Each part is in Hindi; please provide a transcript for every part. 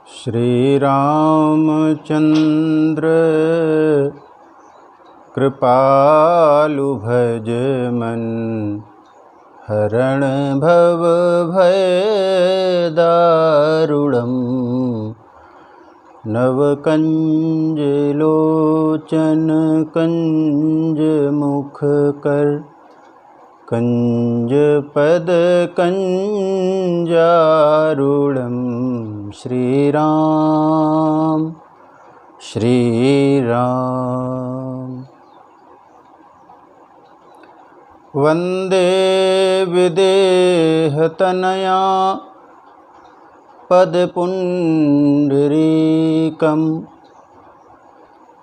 श्री रामचंद्र कृपालु भज मन, हरण भव भय दारुणम्। नव कंज लोचन कंज मुख कर, कंज पद कंजारुणम्। श्री राम श्री राम। वंदे विदेहतनया पदपुण्डरीकं,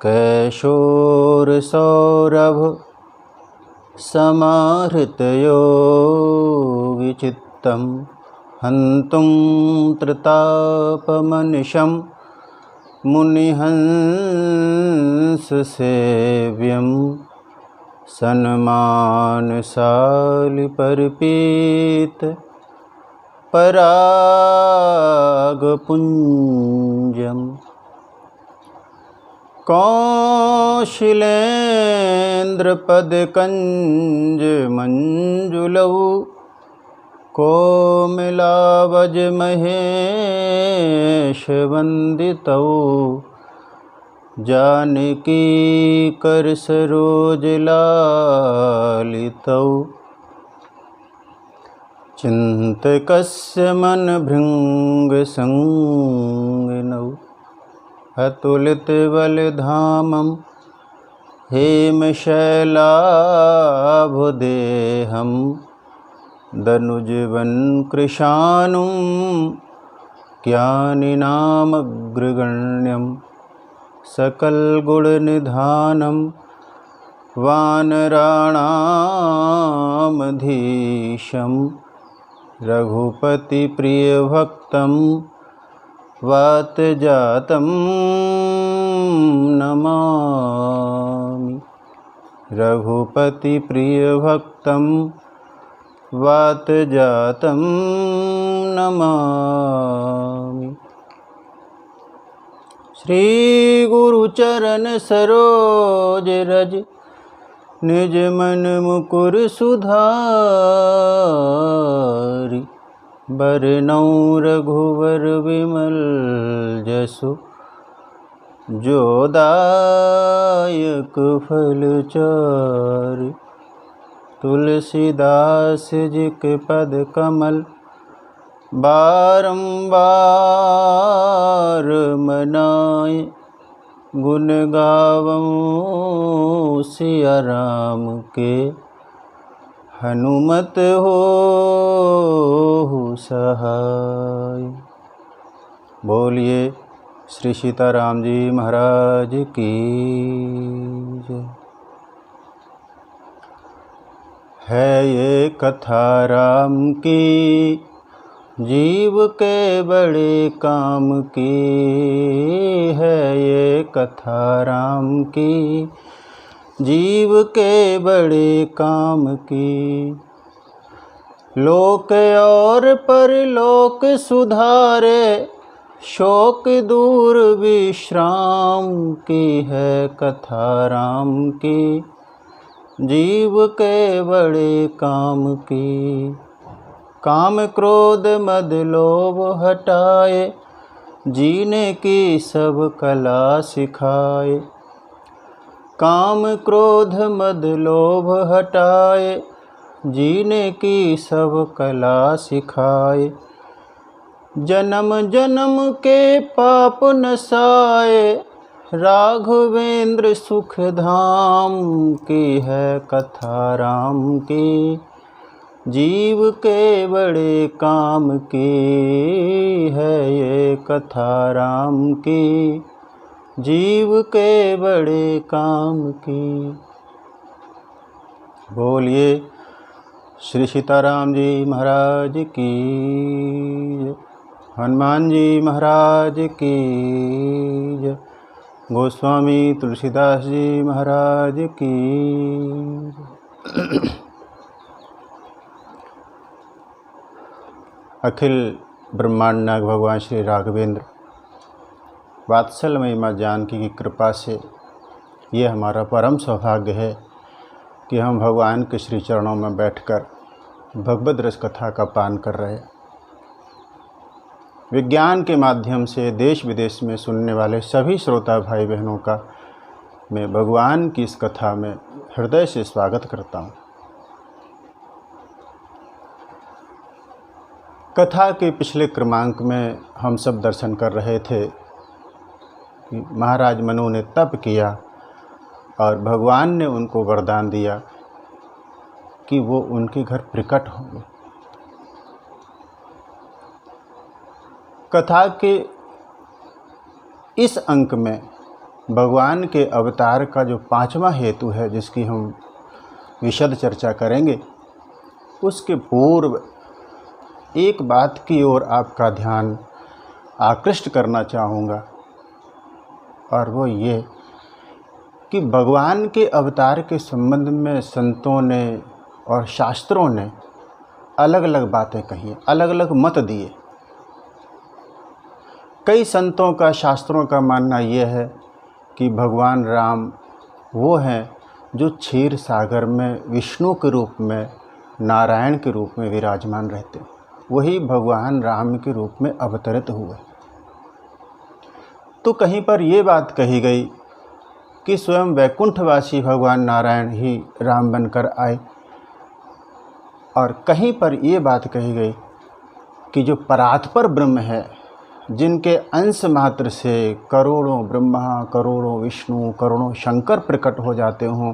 कैशोरसौरभ समाहृतयो विचित्तं, हन्तुं त्रितापमनिशं मुनिहंससेव्यं। सन्मानशालिपरिपीत परागपुञ्जम्, कौशिलेन्द्रपदकञ्जमञ्जुलौ, कोमलावजमहेशवन्दितौ। जानकीकरसरोजलालितौ, चिन्तकस्य मनभृङ्गसंगिनौ। अतुलितबलधामं हेमशैलाभदेहं, दनुजवन्कृशानुं ज्ञानिनामग्रगण्यं। सकलगुणनिधानं वानराणामधीशं, रघुपतिप्रियभक्तं वातजातं नमामि। रघुपतिप्रियभक्तं वातजातं नमामि। श्री गुरुचरण सरोज रज, निज मन मुकुर सुधारि। बरनौ रघुवर विमल जसु, जो दायक फलचारि। तुलसीदास जी के पद कमल, बारंबार मनाए। गुण गावऊं सिया राम के, हनुमत हो सहाय। बोलिए श्री सीताराम जी महाराज की जय। है ये कथा राम की, जीव के बड़े काम की। है ये कथा राम की, जीव के बड़े काम की। लोक और परलोक सुधारे, शोक दूर विश्राम की। है कथा राम की, जीव के बड़े काम की। काम क्रोध मद लोभ हटाए, जीने की सब कला सिखाए। काम क्रोध मद लोभ हटाए, जीने की सब कला सिखाए। जन्म जन्म के पाप नसाए, राघवेंद्र सुख धाम की। है कथा राम की, जीव के बड़े काम की। है ये कथा राम की, जीव के बड़े काम की। बोलिए श्री सीताराम जी महाराज की, हनुमान जी महाराज की जय। गोस्वामी तुलसीदास जी महाराज की। अखिल ब्रह्मांड नायक भगवान श्री राघवेंद्र वात्सल्यमयी माँ जानकी की कृपा से ये हमारा परम सौभाग्य है कि हम भगवान के श्री चरणों में बैठकर भगवद रस कथा का पान कर रहे हैं। विज्ञान के माध्यम से देश विदेश में सुनने वाले सभी श्रोता भाई बहनों का मैं भगवान की इस कथा में हृदय से स्वागत करता हूँ। कथा के पिछले क्रमांक में हम सब दर्शन कर रहे थे कि महाराज मनु ने तप किया और भगवान ने उनको वरदान दिया कि वो उनके घर प्रकट होंगे। कथा के इस अंक में भगवान के अवतार का जो 5वां हेतु है, जिसकी हम विशद चर्चा करेंगे, उसके पूर्व एक बात की ओर आपका ध्यान आकृष्ट करना चाहूँगा, और वो ये कि भगवान के अवतार के संबंध में संतों ने और शास्त्रों ने अलग अलग बातें कही, अलग अलग मत दिए। कई संतों का, शास्त्रों का मानना यह है कि भगवान राम वो हैं जो क्षीर सागर में विष्णु के रूप में, नारायण के रूप में विराजमान रहते, वही भगवान राम के रूप में अवतरित हुए। तो कहीं पर ये बात कही गई कि स्वयं वैकुंठवासी भगवान नारायण ही राम बनकर आए, और कहीं पर ये बात कही गई कि जो परात्पर ब्रह्म है, जिनके अंश मात्र से करोड़ों ब्रह्मा, करोड़ों विष्णु, करोड़ों शंकर प्रकट हो जाते हों,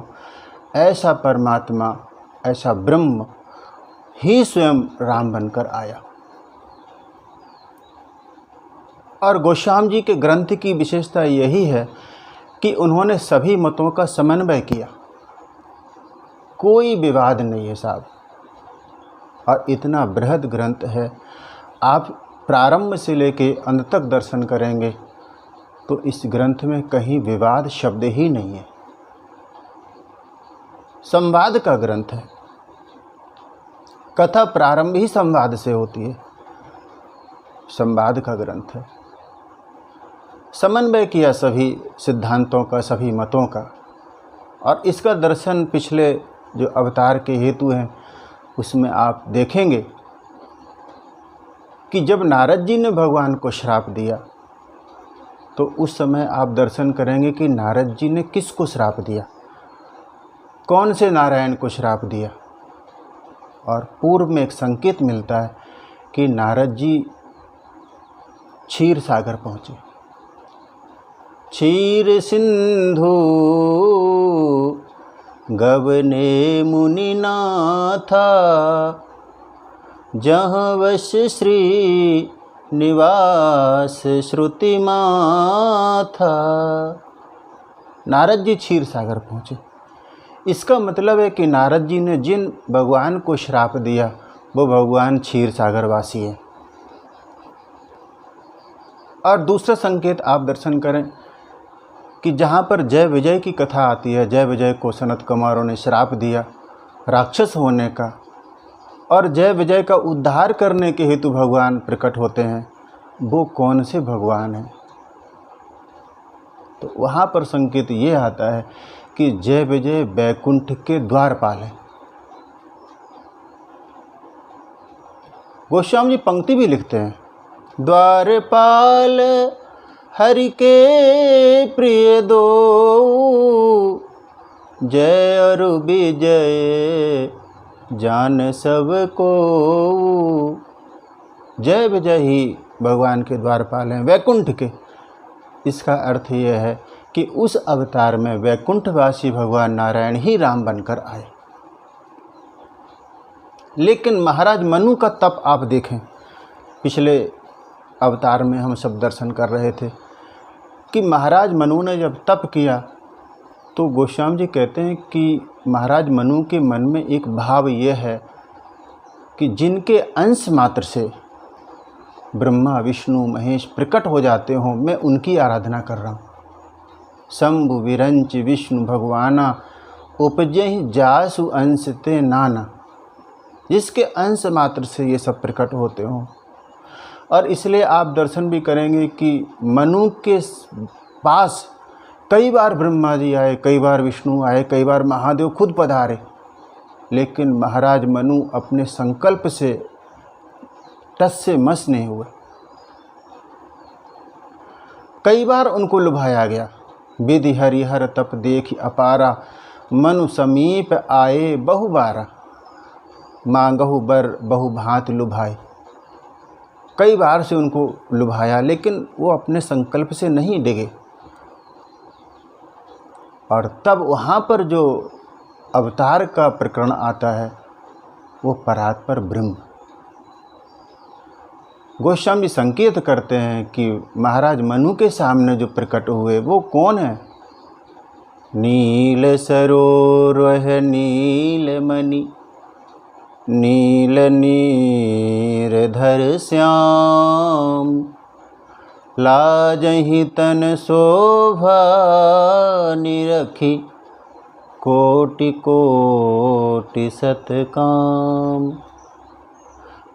ऐसा परमात्मा, ऐसा ब्रह्म ही स्वयं राम बनकर आया। और गोस्वामी जी के ग्रंथ की विशेषता यही है कि उन्होंने सभी मतों का समन्वय किया, कोई विवाद नहीं है साहब। और इतना बृहद ग्रंथ है, आप प्रारंभ से लेके अंत तक दर्शन करेंगे तो इस ग्रंथ में कहीं विवाद शब्द ही नहीं है। संवाद का ग्रंथ है, कथा प्रारंभ ही संवाद से होती है, संवाद का ग्रंथ है। समन्वय किया सभी सिद्धांतों का, सभी मतों का, और इसका दर्शन पिछले जो अवतार के हेतु हैं उसमें आप देखेंगे कि जब नारद जी ने भगवान को श्राप दिया तो उस समय आप दर्शन करेंगे कि नारद जी ने किसको श्राप दिया, कौन से नारायण को श्राप दिया। और पूर्व में एक संकेत मिलता है कि नारद जी क्षीर सागर पहुँचे। क्षीर सिंधु गवने मुनिनाथा, जहाँ वश श्री निवास श्रुति माथा। नारद जी क्षीर सागर पहुँचे। इसका मतलब है कि नारद जी ने जिन भगवान को श्राप दिया वो भगवान क्षीर सागर वासी है। और दूसरा संकेत आप दर्शन करें कि जहाँ पर जय विजय की कथा आती है, जय विजय को सनत कुमारों ने श्राप दिया राक्षस होने का, और जय विजय का उद्धार करने के हेतु भगवान प्रकट होते हैं, वो कौन से भगवान हैं? तो वहाँ पर संकेत ये आता है कि जय विजय बैकुंठ के द्वारपाल हैं। गोस्वामी जी पंक्ति भी लिखते हैं, द्वारपाल हरि के प्रिय दो, जय और विजय जान सबको। जय विजय ही भगवान के द्वारपाल हैं, वैकुंठ के। इसका अर्थ यह है कि उस अवतार में वैकुंठवासी भगवान नारायण ही राम बनकर आए। लेकिन महाराज मनु का तप आप देखें, पिछले अवतार में हम सब दर्शन कर रहे थे कि महाराज मनु ने जब तप किया तो गोस्वामी जी कहते हैं कि महाराज मनु के मन में एक भाव यह है कि जिनके अंश मात्र से ब्रह्मा, विष्णु, महेश प्रकट हो जाते हों, मैं उनकी आराधना कर रहा हूँ। शंभु विरंच विष्णु भगवाना, उपजहि जासु अंश ते नाना। जिसके अंश मात्र से ये सब प्रकट होते हों, और इसलिए आप दर्शन भी करेंगे कि मनु के पास कई बार ब्रह्मा जी आए, कई बार विष्णु आए, कई बार महादेव खुद पधारे, लेकिन महाराज मनु अपने संकल्प से टस से मस नहीं हुए। कई बार उनको लुभाया गया। विधि हरिहर तप देखि अपारा, मनु समीप आए बहु बारा, मांगहु बर बहु भांति लुभाए। कई बार से उनको लुभाया, लेकिन वो अपने संकल्प से नहीं डिगे। और तब वहाँ पर जो अवतार का प्रकरण आता है वो परात्पर ब्रह्म। गोस्वामी जी संकेत करते हैं कि महाराज मनु के सामने जो प्रकट हुए वो कौन है? नील सरोवर नील मणि, नील नीरधर श्याम, लाजहि तन शोभा निरखी, कोटि कोटि सतकाम।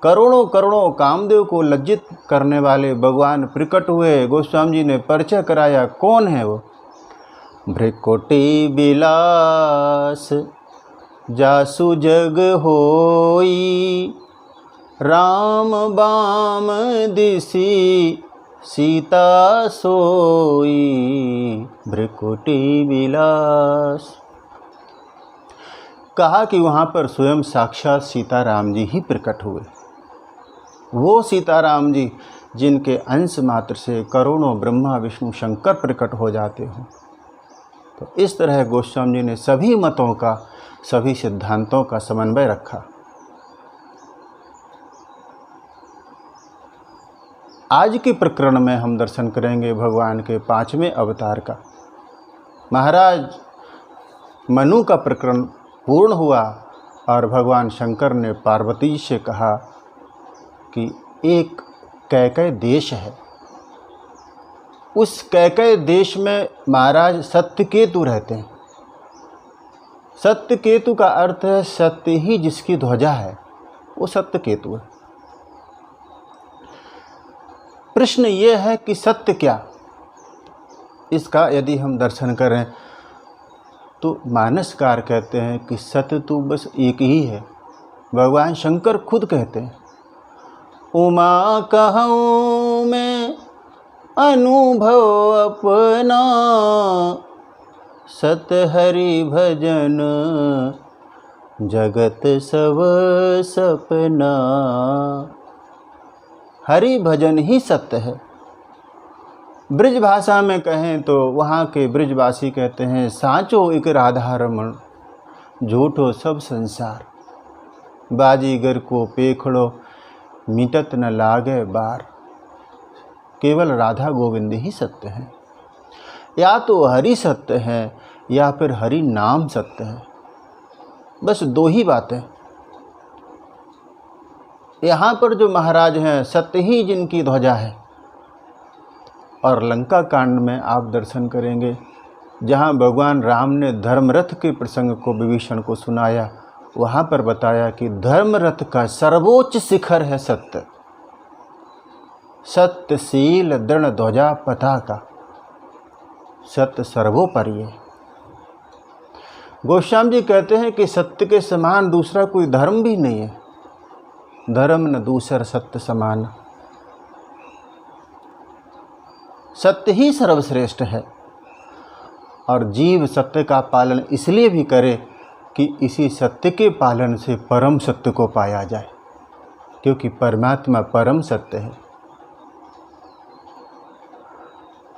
करोड़ों करोड़ों कामदेव को लज्जित करने वाले भगवान प्रकट हुए। गोस्वामी जी ने परिचय कराया कौन है वो? भृकुटि बिलास जासु जग होई, राम बाम दिसी सीता सोई, भृकुटि बिलास। कहा कि वहाँ पर स्वयं साक्षात सीताराम जी ही प्रकट हुए। वो सीताराम जी जिनके अंश मात्र से करोड़ों ब्रह्मा विष्णु शंकर प्रकट हो जाते हों। तो इस तरह गोस्वामी जी ने सभी मतों का, सभी सिद्धांतों का समन्वय रखा। आज के प्रकरण में हम दर्शन करेंगे भगवान के 5वें अवतार का। महाराज मनु का प्रकरण पूर्ण हुआ और भगवान शंकर ने पार्वती से कहा कि एक कैकय देश है, उस कैकय देश में महाराज सत्यकेतु रहते हैं। सत्यकेतु का अर्थ है सत्य ही जिसकी ध्वजा है, वो सत्यकेतु है। प्रश्न ये है कि सत्य क्या? इसका यदि हम दर्शन करें तो मानसकार कहते हैं कि सत्य तो बस एक ही है। भगवान शंकर खुद कहते हैं, उमा कहूँ मैं अनुभव अपना, सत हरि भजन जगत सब सपना। हरि भजन ही सत्य है। ब्रज भाषा में कहें तो वहाँ के ब्रजवासी कहते हैं, साँचो एक राधा रमण, झूठो सब संसार, बाजीगर को पेखड़ो मिटत न लागे बार। केवल राधा गोविंद ही सत्य है। या तो हरि सत्य है या फिर हरि नाम सत्य है। बस दो ही बातें। यहाँ पर जो महाराज हैं सत्य ही जिनकी ध्वजा है। और लंका कांड में आप दर्शन करेंगे जहाँ भगवान राम ने धर्मरथ के प्रसंग को विभीषण को सुनाया, वहाँ पर बताया कि धर्मरथ का सर्वोच्च शिखर है सत्य। सत्यशील दृढ़ ध्वजा पताका, सत्य सर्वोपरि है। गोस्वामी जी कहते हैं कि सत्य के समान दूसरा कोई धर्म भी नहीं है। धर्म न दूसर सत्य समान। सत्य ही सर्वश्रेष्ठ है। और जीव सत्य का पालन इसलिए भी करे कि इसी सत्य के पालन से परम सत्य को पाया जाए, क्योंकि परमात्मा परम सत्य है,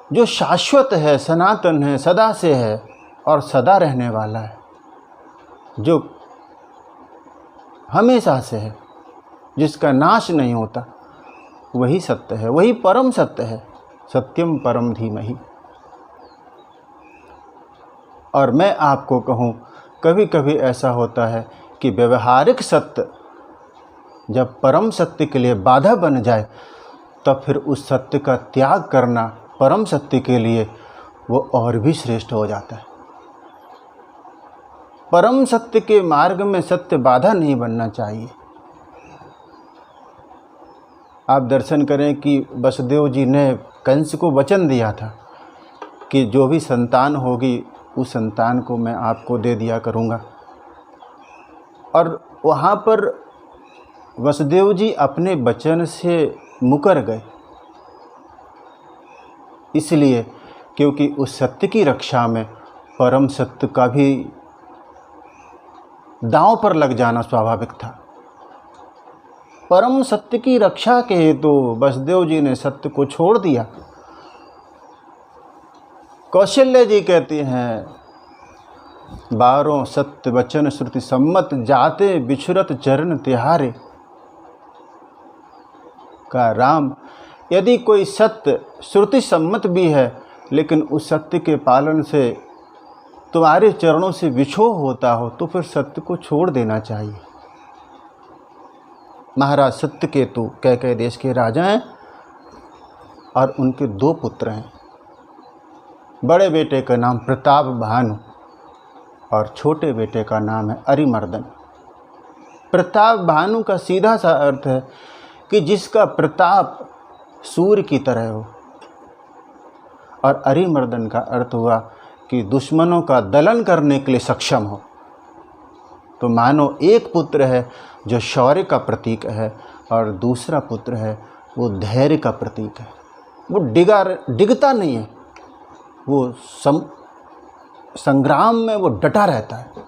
जो शाश्वत है, सनातन है, सदा से है और सदा रहने वाला है, जो हमेशा से है, जिसका नाश नहीं होता, वही सत्य है, वही परम सत्य है। सत्यम परम धीमहि। और मैं आपको कहूँ, कभी कभी ऐसा होता है कि व्यवहारिक सत्य जब परम सत्य के लिए बाधा बन जाए, तब फिर उस सत्य का त्याग करना परम सत्य के लिए वो और भी श्रेष्ठ हो जाता है। परम सत्य के मार्ग में सत्य बाधा नहीं बनना चाहिए। आप दर्शन करें कि वसुदेव जी ने कंस को वचन दिया था कि जो भी संतान होगी उस संतान को मैं आपको दे दिया करूँगा। और वहाँ पर वसुदेव जी अपने वचन से मुकर गए, इसलिए क्योंकि उस सत्य की रक्षा में परम सत्य का भी दांव पर लग जाना स्वाभाविक था। परम सत्य की रक्षा के हेतु वसुदेव जी ने सत्य को छोड़ दिया। कौशल्य जी कहते हैं, 12 सत्य वचन श्रुति सम्मत, जाते बिछुरत चरण तिहारे। का राम, यदि कोई सत्य श्रुति सम्मत भी है लेकिन उस सत्य के पालन से तुम्हारे चरणों से विछोह होता हो तो फिर सत्य को छोड़ देना चाहिए। महाराज सत्यकेतु कैकेयी देश के राजा हैं और उनके 2 पुत्र हैं। बड़े बेटे का नाम प्रताप भानु और छोटे बेटे का नाम है अरिमर्दन। प्रताप भानु का सीधा सा अर्थ है कि जिसका प्रताप सूर्य की तरह हो, और अरिमर्दन का अर्थ हुआ कि दुश्मनों का दलन करने के लिए सक्षम हो। तो मानो एक पुत्र है जो शौर्य का प्रतीक है और दूसरा पुत्र है वो धैर्य का प्रतीक है। वो डिगता नहीं है, वो संग्राम में वो डटा रहता है।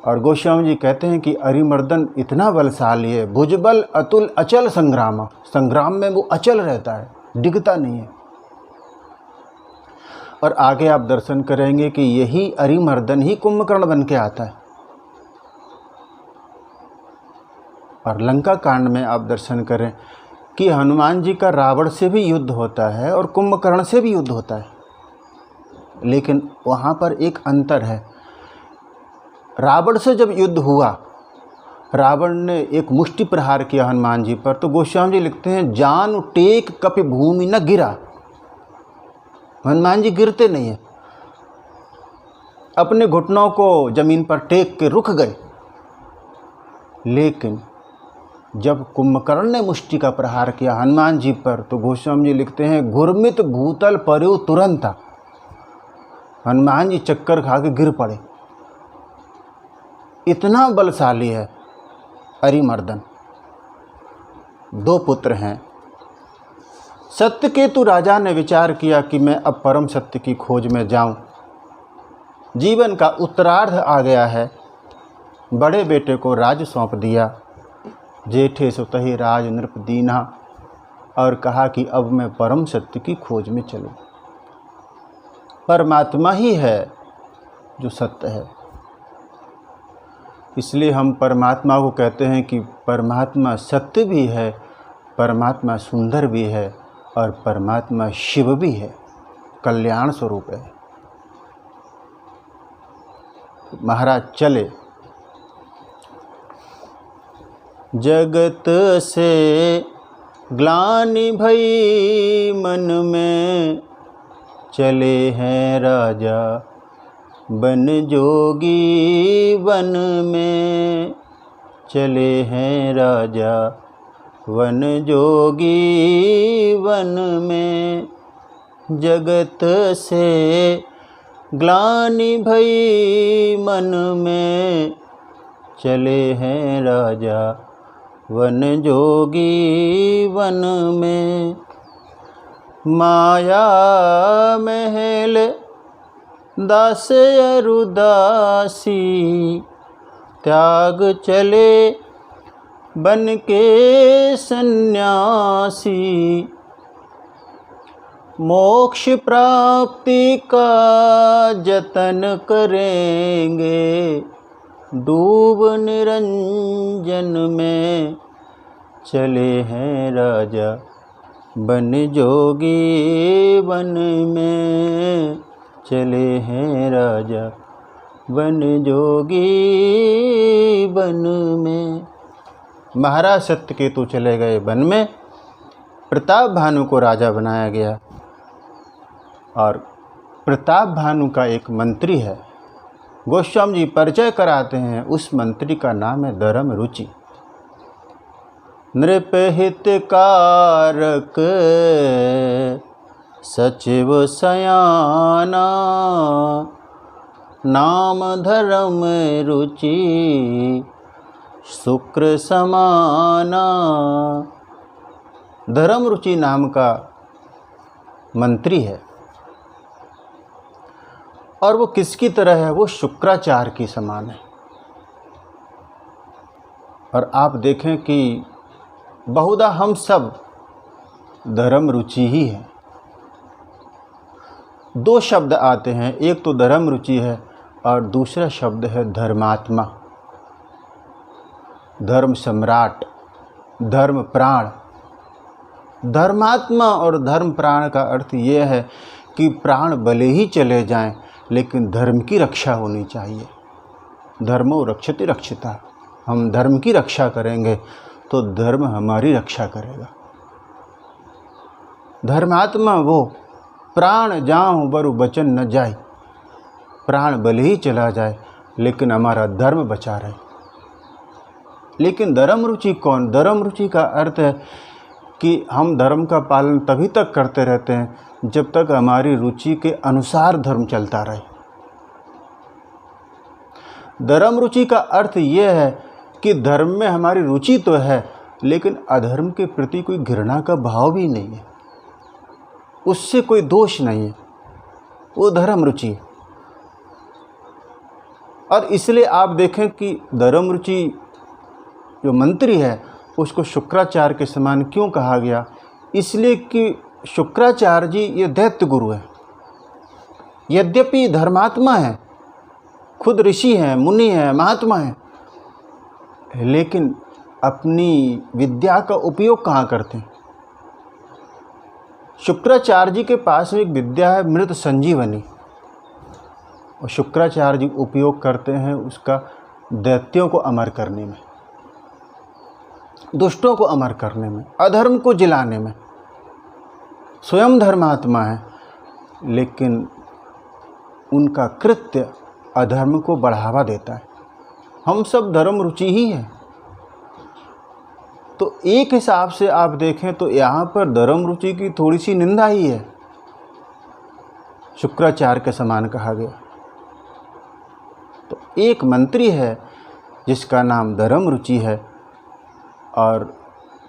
और गोस्वामी जी कहते हैं कि अरिमर्दन इतना बलशाली है, भुजबल अतुल अचल संग्राम में वो अचल रहता है, डिगता नहीं है। और आगे आप दर्शन करेंगे कि यही अरिमर्दन ही कुंभकर्ण बन के आता है। और लंका कांड में आप दर्शन करें कि हनुमान जी का रावण से भी युद्ध होता है और कुंभकर्ण से भी युद्ध होता है, लेकिन वहाँ पर एक अंतर है। रावण से जब युद्ध हुआ, रावण ने एक मुष्टि प्रहार किया हनुमान जी पर, तो गोस्वामी जी लिखते हैं, जान टेक कपि भूमि न गिरा। हनुमान जी गिरते नहीं हैं, अपने घुटनों को जमीन पर टेक के रुक गए। लेकिन जब कुंभकर्ण ने मुष्टि का प्रहार किया हनुमान जी पर, तो गोस्वामी जी लिखते हैं, घुर्मित भूतल पर्यो तुरंत। हनुमान जी चक्कर खा के गिर पड़े। इतना बलशाली है अरिमर्दन। 2 पुत्र हैं। सत्यकेतु राजा ने विचार किया कि मैं अब परम सत्य की खोज में जाऊं। जीवन का उत्तरार्ध आ गया है। बड़े बेटे को राज सौंप दिया, जेठे सुतहि राज नृप दीन्हा, और कहा कि अब मैं परम सत्य की खोज में चलूं। परमात्मा ही है जो सत्य है, इसलिए हम परमात्मा को कहते हैं कि परमात्मा सत्य भी है, परमात्मा सुंदर भी है और परमात्मा शिव भी है, कल्याण स्वरूप है। महाराज चले। जगत से ग्लानि भई मन में, चले हैं राजा बन जोगी वन में। चले हैं राजा वन जोगी वन में। जगत से ग्लानि भई मन में, चले हैं राजा वन जोगी वन में। माया महल दास अरुदासी, त्याग चले बन के सन्यासी। मोक्ष प्राप्ति का जतन करेंगे, डूब निरंजन में। चले हैं राजा बन जोगी वन में। चले हैं राजा बन जोगी वन में। महाराज सत्यकेतु चले गए वन में। प्रताप भानु को राजा बनाया गया और प्रताप भानु का एक मंत्री है। गोस्वामी जी परिचय कराते हैं, उस मंत्री का नाम है धर्म रुचि। नृपहितकारक सचिव सयाना, नाम धर्म रुचि शुक्र समाना। धर्म रुचि नाम का मंत्री है और वो किसकी तरह है? वो शुक्राचार्य की समान है। और आप देखें कि बहुधा हम सब धर्म रुचि ही हैं। दो शब्द आते हैं, एक तो धर्म रुचि है और दूसरा शब्द है धर्मात्मा, धर्म सम्राट, धर्म प्राण। धर्मात्मा और धर्म प्राण का अर्थ ये है कि प्राण भले ही चले जाएं लेकिन धर्म की रक्षा होनी चाहिए। धर्मो रक्षति रक्षिता, हम धर्म की रक्षा करेंगे तो धर्म हमारी रक्षा करेगा। धर्मात्मा वो प्राण जाऊं बरु बचन न जाए, प्राण भले ही चला जाए लेकिन हमारा धर्म बचा रहे। लेकिन धर्म रुचि कौन? धर्म रुचि का अर्थ है कि हम धर्म का पालन तभी तक करते रहते हैं जब तक हमारी रुचि के अनुसार धर्म चलता रहे। धर्म रुचि का अर्थ ये है कि धर्म में हमारी रुचि तो है लेकिन अधर्म के प्रति कोई घृणा का भाव भी नहीं है, उससे कोई दोष नहीं है, वो धर्म रुचि है। और इसलिए आप देखें कि धर्म रुचि जो मंत्री है उसको शुक्राचार्य के समान क्यों कहा गया? इसलिए कि शुक्राचार्य जी ये दैत्य गुरु है। यद्यपि धर्मात्मा है, खुद ऋषि हैं, मुनि हैं, महात्मा हैं, लेकिन अपनी विद्या का उपयोग कहाँ करते हैं? शुक्राचार्य जी के पास में एक विद्या है मृत संजीवनी, और शुक्राचार्य जी उपयोग करते हैं उसका दैत्यों को अमर करने में, दुष्टों को अमर करने में, अधर्म को जिलाने में। स्वयं धर्मात्मा है लेकिन उनका कृत्य अधर्म को बढ़ावा देता है। हम सब धर्म रुचि ही हैं। तो एक हिसाब से आप देखें तो यहाँ पर धर्म रुचि की थोड़ी सी निंदा ही है, शुक्राचार्य के समान कहा गया। तो एक मंत्री है जिसका नाम धर्म रुचि है, और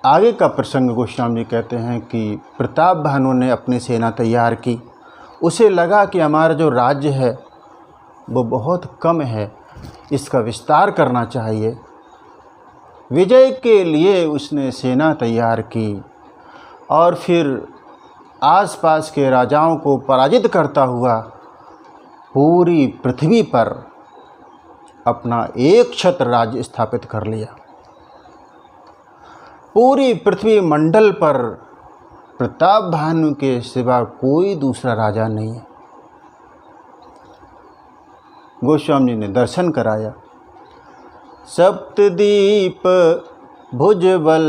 आगे का प्रसंग गोस्वामी जी कहते हैं कि प्रताप भानु ने अपनी सेना तैयार की। उसे लगा कि हमारा जो राज्य है वो बहुत कम है, इसका विस्तार करना चाहिए। विजय के लिए उसने सेना तैयार की और फिर आसपास के राजाओं को पराजित करता हुआ पूरी पृथ्वी पर अपना एक छत्र राज्य स्थापित कर लिया। पूरी पृथ्वी मंडल पर प्रताप भानु के सिवा कोई दूसरा राजा नहीं है। गोस्वामी जी ने दर्शन कराया। सप्तदीप भुजबल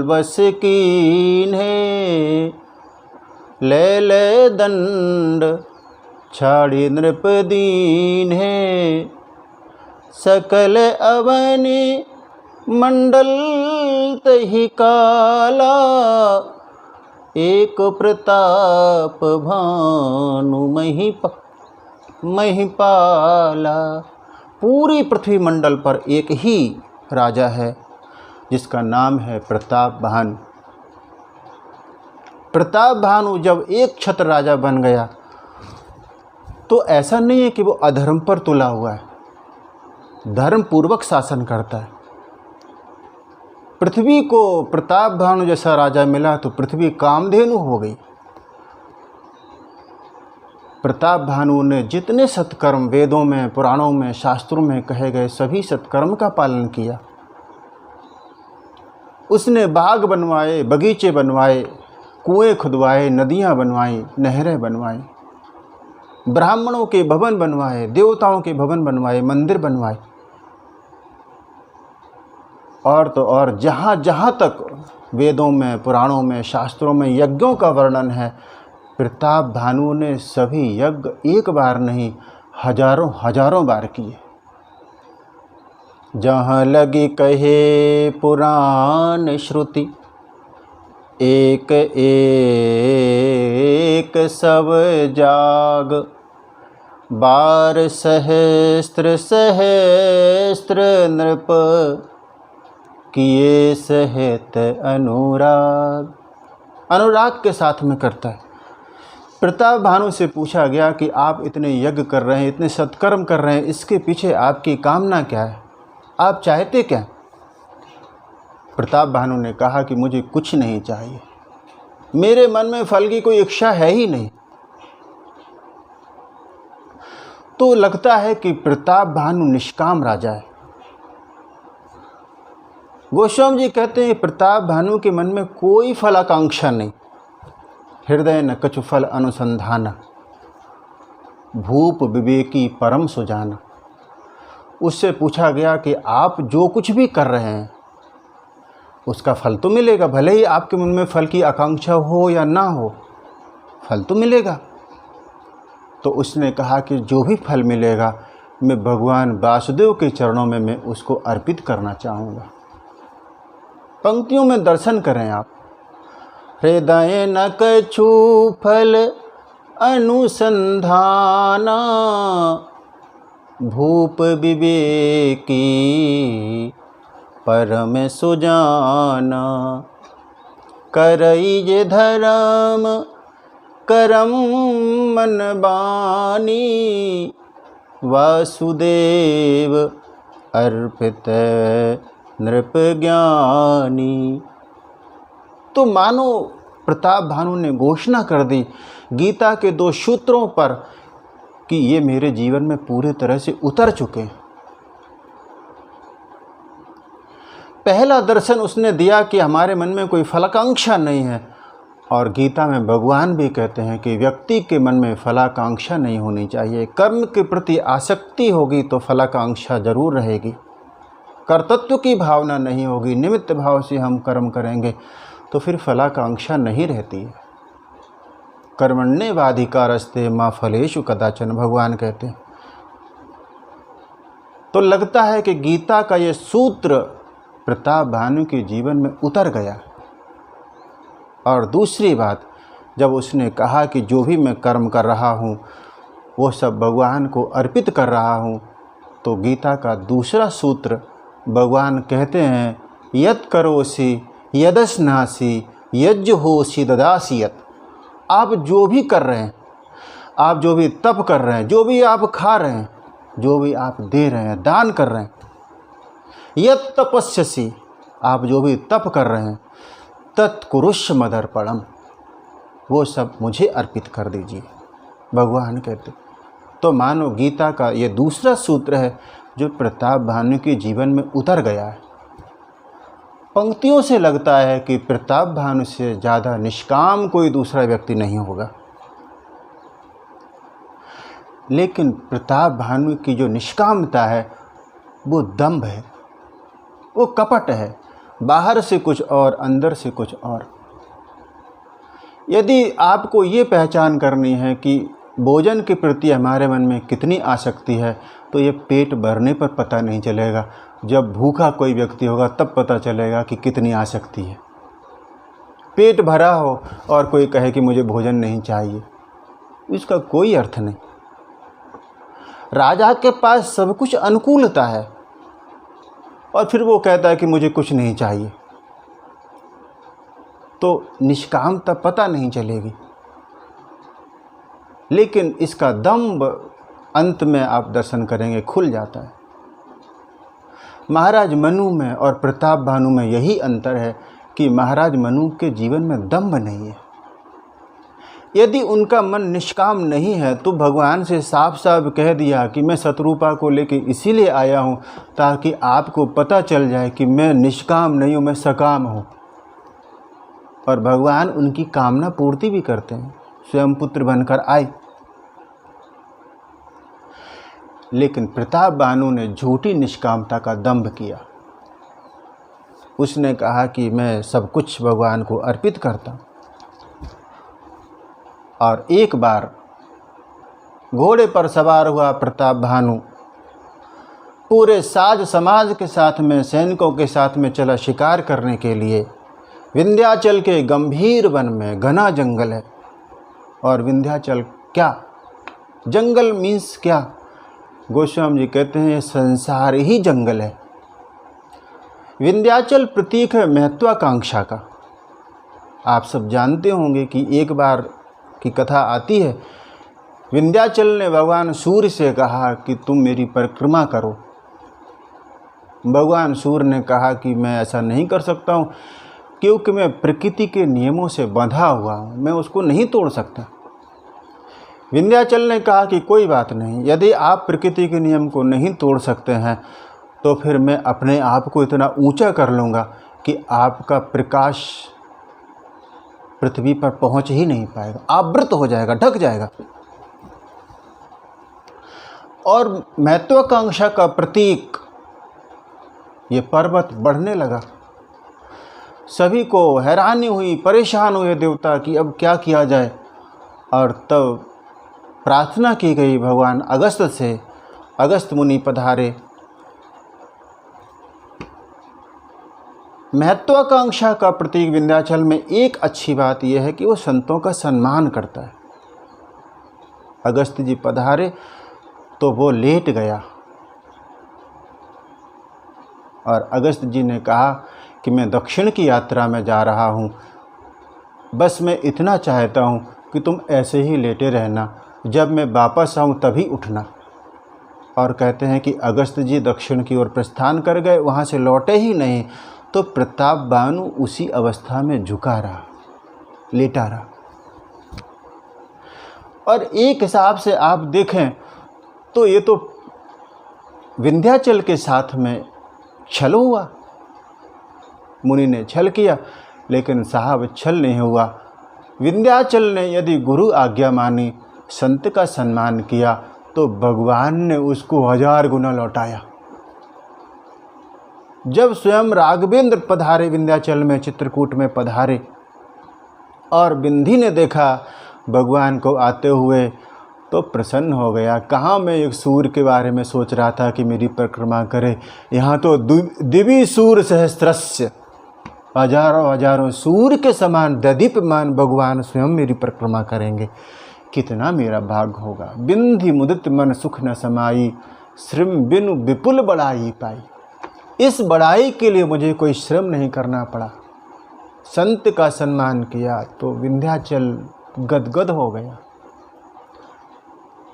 बस कीन्हे, ले ले दंड छाड़ी नृप दीन्हे, सकल अवनि मंडल तहि काला, एक प्रताप भानु महिपाला। पूरी पृथ्वी मंडल पर एक ही राजा है जिसका नाम है प्रताप भानु। प्रताप भानु जब एक छत्र राजा बन गया तो ऐसा नहीं है कि वो अधर्म पर तुला हुआ है, धर्म पूर्वक शासन करता है। पृथ्वी को प्रताप भानु जैसा राजा मिला तो पृथ्वी कामधेनु हो गई। प्रताप भानु ने जितने सत्कर्म वेदों में, पुराणों में, शास्त्रों में कहे गए सभी सत्कर्म का पालन किया। उसने बाग बनवाए, बगीचे बनवाए, कुएं खुदवाए, नदियां बनवाई, नहरें बनवाई, ब्राह्मणों के भवन बनवाए, देवताओं के भवन बनवाए, मंदिर बनवाए। और तो और जहाँ जहाँ तक वेदों में, पुराणों में, शास्त्रों में यज्ञों का वर्णन है, प्रताप भानु ने सभी यज्ञ एक बार नहीं हजारों हजारों बार किए। जहाँ लगी कहे पुराण श्रुति, एक एक सब जाग। बार सहस्त्र सहस्त्र नृप, किए सहित अनुराग। अनुराग के साथ में करता है। प्रताप भानु से पूछा गया कि आप इतने यज्ञ कर रहे हैं, इतने सत्कर्म कर रहे हैं, इसके पीछे आपकी कामना क्या है, आप चाहते क्या? प्रताप भानु ने कहा कि मुझे कुछ नहीं चाहिए, मेरे मन में फल की कोई इच्छा है ही नहीं। तो लगता है कि प्रताप भानु निष्काम राजा है। गोस्वामी जी कहते हैं प्रताप भानु के मन में कोई फलाकांक्षा नहीं। हृदय न कछु फल अनुसंधान, भूप विवेकी परम सुजाना। उससे पूछा गया कि आप जो कुछ भी कर रहे हैं उसका फल तो मिलेगा, भले ही आपके मन में फल की आकांक्षा हो या ना हो, फल तो मिलेगा। तो उसने कहा कि जो भी फल मिलेगा मैं भगवान वासुदेव के चरणों में मैं उसको अर्पित करना चाहूँगा। पंक्तियों में दर्शन करें आप। हृदय न कछु फल अनुसंधाना, भूप विवेकी परम सुजाना। करई जे धर्म करम मन बानी, वासुदेव अर्पित नृप ज्ञानी। तो मानो प्रताप भानु ने घोषणा कर दी गीता के 2 सूत्रों पर कि ये मेरे जीवन में पूरे तरह से उतर चुके हैं। पहला दर्शन उसने दिया कि हमारे मन में कोई फलाकांक्षा नहीं है। और गीता में भगवान भी कहते हैं कि व्यक्ति के मन में फलाकांक्षा नहीं होनी चाहिए। कर्म के प्रति आसक्ति होगी तो फलाकांक्षा जरूर रहेगी। कर्तृत्व की भावना नहीं होगी, निमित्त भाव से हम कर्म करेंगे तो फिर फलाकांक्षा नहीं रहती है। कर्मण्येवाधिकारस्ते मा फलेषु कदाचन, भगवान कहते हैं। तो लगता है कि गीता का ये सूत्र प्रताप भानु के जीवन में उतर गया। और दूसरी बात, जब उसने कहा कि जो भी मैं कर्म कर रहा हूँ वो सब भगवान को अर्पित कर रहा हूँ, तो गीता का दूसरा सूत्र भगवान कहते हैं यत् करोसि यदश्नासि यज्जुहोसि ददासि यत्। आप जो भी कर रहे हैं, आप जो भी तप कर रहे हैं, जो भी आप खा रहे हैं, जो भी आप दे रहे हैं, दान कर रहे हैं, यत् तपस्यसि, आप जो भी तप कर रहे हैं, तत्कुरुष्व मदर्पणम, वो सब मुझे अर्पित कर दीजिए, भगवान कहते। तो मानो गीता का ये दूसरा सूत्र है जो प्रताप भानु के जीवन में उतर गया है। पंक्तियों से लगता है कि प्रताप भानु से ज़्यादा निष्काम कोई दूसरा व्यक्ति नहीं होगा। लेकिन प्रताप भानु की जो निष्कामता है वो दंभ है, वो कपट है, बाहर से कुछ और अंदर से कुछ और। यदि आपको ये पहचान करनी है कि भोजन के प्रति हमारे मन में कितनी आसक्ति है, तो ये पेट भरने पर पता नहीं चलेगा, जब भूखा कोई व्यक्ति होगा तब पता चलेगा कि कितनी आसक्ति है। पेट भरा हो और कोई कहे कि मुझे भोजन नहीं चाहिए, इसका कोई अर्थ नहीं। राजा के पास सब कुछ अनुकूलता है और फिर वो कहता है कि मुझे कुछ नहीं चाहिए, तो निष्कामता पता नहीं चलेगी। लेकिन इसका दंभ अंत में आप दर्शन करेंगे खुल जाता है। महाराज मनु में और प्रताप भानु में यही अंतर है कि महाराज मनु के जीवन में दंभ नहीं है। यदि उनका मन निष्काम नहीं है तो भगवान से साफ साफ कह दिया कि मैं शत्रुपा को लेके इसीलिए आया हूँ ताकि आपको पता चल जाए कि मैं निष्काम नहीं हूँ, मैं सकाम हूँ। और भगवान उनकी कामना पूर्ति भी करते हैं, स्वयं पुत्र बनकर आए। लेकिन प्रताप भानु ने झूठी निष्कामता का दंभ किया। उसने कहा कि मैं सब कुछ भगवान को अर्पित करता हूँ। और एक बार घोड़े पर सवार हुआ प्रताप भानु पूरे साज समाज के साथ में, सैनिकों के साथ में चला शिकार करने के लिए। विंध्याचल के गंभीर वन में घना जंगल है। और विंध्याचल क्या, जंगल मीन्स क्या? गोस्वामी जी कहते हैं ये संसार ही जंगल है। विंध्याचल प्रतीक है महत्वाकांक्षा का। आप सब जानते होंगे कि एक बार की कथा आती है, विंध्याचल ने भगवान सूर्य से कहा कि तुम मेरी परिक्रमा करो। भगवान सूर्य ने कहा कि मैं ऐसा नहीं कर सकता हूँ, क्योंकि मैं प्रकृति के नियमों से बंधा हुआ हूँ, मैं उसको नहीं तोड़ सकता। विंध्याचल ने कहा कि कोई बात नहीं, यदि आप प्रकृति के नियम को नहीं तोड़ सकते हैं तो फिर मैं अपने आप को इतना ऊंचा कर लूँगा कि आपका प्रकाश पृथ्वी पर पहुँच ही नहीं पाएगा, आवृत हो जाएगा, ढक जाएगा। और महत्वाकांक्षा का प्रतीक ये पर्वत बढ़ने लगा। सभी को हैरानी हुई, परेशान हुए देवता कि अब क्या किया जाए। और तब प्रार्थना की गई भगवान अगस्त से। अगस्त मुनि पधारे। महत्वाकांक्षा का प्रतीक विंध्याचल में एक अच्छी बात यह है कि वो संतों का सम्मान करता है। अगस्त जी पधारे तो वो लेट गया और अगस्त जी ने कहा कि मैं दक्षिण की यात्रा में जा रहा हूँ, बस मैं इतना चाहता हूँ कि तुम ऐसे ही लेटे रहना, जब मैं वापस आऊँ तभी उठना। और कहते हैं कि अगस्त जी दक्षिण की ओर प्रस्थान कर गए, वहाँ से लौटे ही नहीं तो प्रताप बानु उसी अवस्था में झुका रहा, लेटा रहा। और एक हिसाब से आप देखें तो ये तो विंध्याचल के साथ में छल हुआ। मुनि ने छल किया, लेकिन साहब छल नहीं हुआ। विंध्याचल ने यदि गुरु आज्ञा मानी, संत का सम्मान किया, तो भगवान ने उसको 1000 गुना लौटाया। जब स्वयं राघवेंद्र पधारे विंध्याचल में, चित्रकूट में पधारे और बिंधी ने देखा भगवान को आते हुए तो प्रसन्न हो गया। कहाँ मैं एक सूर्य के बारे में सोच रहा था कि मेरी परिक्रमा करे, यहाँ तो दिव्य सूर्य सहस्त्रस्य, हजारों हजारों सूर्य के समान ददीप्यमान भगवान स्वयं मेरी परिक्रमा करेंगे। कितना मेरा भाग होगा। बिंधी मुदित मन सुख न समाई, श्रम बिनु विपुल बढ़ाई पाई। इस बढ़ाई के लिए मुझे कोई श्रम नहीं करना पड़ा। संत का सम्मान किया तो विंध्याचल गदगद हो गया।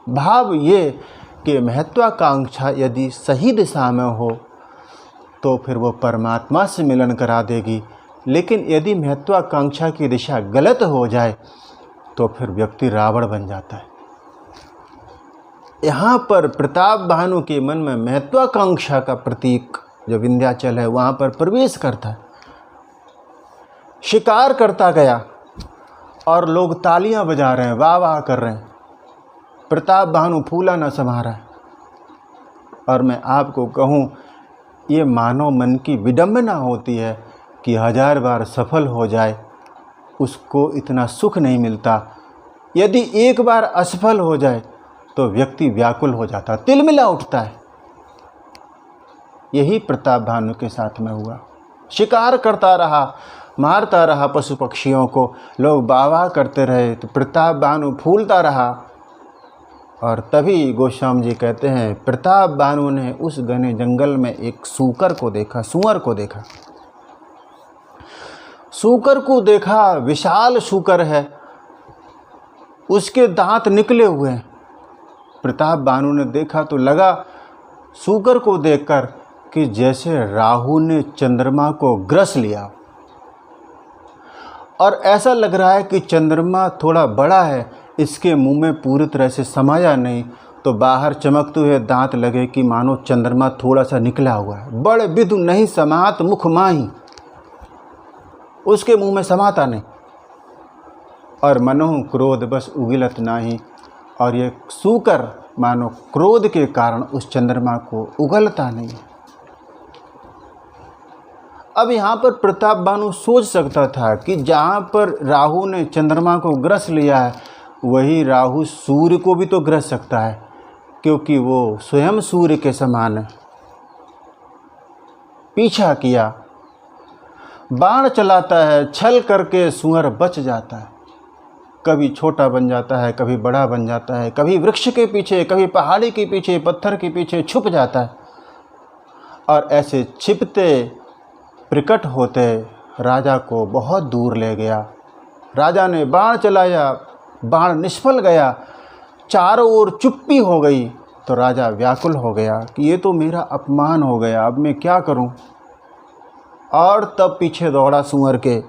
भाव ये कि महत्वाकांक्षा यदि सही दिशा में हो तो फिर वो परमात्मा से मिलन करा देगी, लेकिन यदि महत्वाकांक्षा की दिशा गलत हो जाए तो फिर व्यक्ति रावण बन जाता है। यहाँ पर प्रताप भानु के मन में महत्वाकांक्षा का प्रतीक जो विंध्याचल है वहाँ पर प्रवेश करता है। शिकार करता गया और लोग तालियां बजा रहे हैं, वाह वाह कर रहे हैं। प्रताप भानु फूला न समा रहा है। और मैं आपको कहूँ, ये मानव मन की विडंबना होती है कि 1000 बार सफल हो जाए, उसको इतना सुख नहीं मिलता। यदि एक बार असफल हो जाए तो व्यक्ति व्याकुल हो जाता, तिलमिला उठता है। यही प्रताप भानु के साथ में हुआ। शिकार करता रहा, मारता रहा पशु पक्षियों को, लोग वाह करते रहे, तो प्रताप भानु फूलता रहा। और तभी गोस्वामी जी कहते हैं, प्रताप भानु ने उस घने जंगल में एक सूकर को देखा, सूअर को देखा। सूकर को देखा, विशाल सूकर है, उसके दांत निकले हुए हैं। प्रताप भानु ने देखा तो लगा सूकर को देखकर कि जैसे राहु ने चंद्रमा को ग्रस लिया। और ऐसा लग रहा है कि चंद्रमा थोड़ा बड़ा है, इसके मुंह में पूरी तरह से समाया नहीं, तो बाहर चमकते हुए दांत लगे कि मानो चंद्रमा थोड़ा सा निकला हुआ है। बड़े विधु नहीं समात मुख माही, उसके मुंह में समाता नहीं। और मनोह क्रोध बस उगिलत नाही, और ये सूकर मानो क्रोध के कारण उस चंद्रमा को उगलता नहीं। अब यहाँ पर प्रताप भानु सोच सकता था कि जहाँ पर राहु ने चंद्रमा को ग्रस लिया है, वही राहु सूर्य को भी तो ग्रस सकता है, क्योंकि वो स्वयं सूर्य के समान है। पीछा किया। बाण चलाता है, छल करके सूअर बच जाता है। कभी छोटा बन जाता है, कभी बड़ा बन जाता है, कभी वृक्ष के पीछे, कभी पहाड़ी के पीछे, पत्थर के पीछे छुप जाता है। और ऐसे छिपते प्रकट होते राजा को बहुत दूर ले गया। राजा ने बाण चलाया, बाण निष्फल गया, चारों ओर चुप्पी हो गई। तो राजा व्याकुल हो गया कि ये तो मेरा अपमान हो गया, अब मैं क्या करूं। और तब पीछे दौड़ा सूअर के,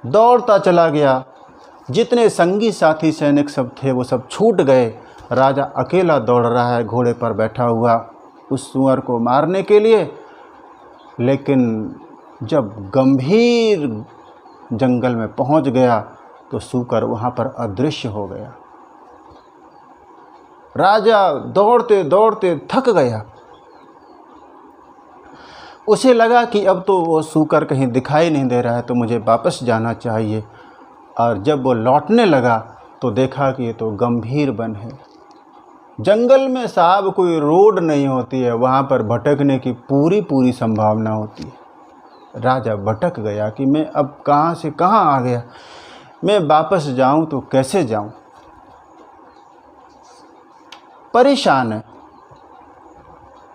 दौड़ता चला गया। जितने संगी साथी सैनिक सब थे वो सब छूट गए। राजा अकेला दौड़ रहा है घोड़े पर बैठा हुआ उस सूअर को मारने के लिए। लेकिन जब गंभीर जंगल में पहुंच गया तो सूकर वहां पर अदृश्य हो गया। राजा दौड़ते दौड़ते थक गया। उसे लगा कि अब तो वो सूकर कहीं दिखाई नहीं दे रहा है, तो मुझे वापस जाना चाहिए। और जब वो लौटने लगा तो देखा कि ये तो गंभीर वन है। जंगल में साहब कोई रोड नहीं होती है, वहाँ पर भटकने की पूरी संभावना होती है। राजा भटक गया कि मैं अब कहाँ से कहाँ आ गया, मैं वापस जाऊँ तो कैसे जाऊँ। परेशान है,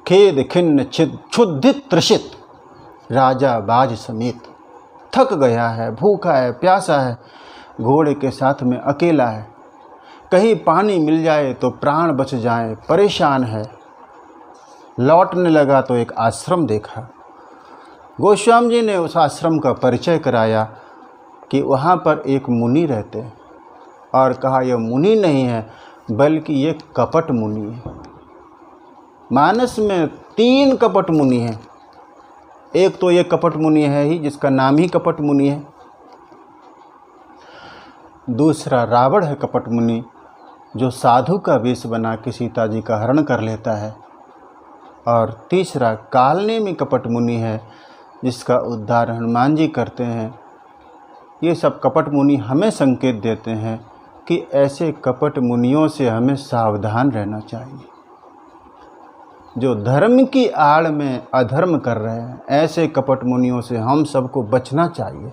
खेद खिन्न क्षुधित त्रसित राजा बाज समेत थक गया है, भूखा है, प्यासा है, घोड़े के साथ में अकेला है। कहीं पानी मिल जाए तो प्राण बच जाए, परेशान है। लौटने लगा तो एक आश्रम देखा। गोस्वामी जी ने उस आश्रम का परिचय कराया कि वहाँ पर एक मुनि रहते हैं, और कहा यह मुनि नहीं है बल्कि ये कपट मुनि है। मानस में 3 कपट मुनि हैं। एक तो ये कपट मुनि है ही, जिसका नाम ही कपट मुनि है। दूसरा रावण है कपट मुनि, जो साधु का वेश बना के सीता जी का हरण कर लेता है। और तीसरा कालनेमी कपट मुनि है, जिसका उद्धार हनुमान जी करते हैं। ये सब कपट मुनि हमें संकेत देते हैं कि ऐसे कपट मुनियों से हमें सावधान रहना चाहिए। जो धर्म की आड़ में अधर्म कर रहे हैं, ऐसे कपट मुनियों से हम सबको बचना चाहिए।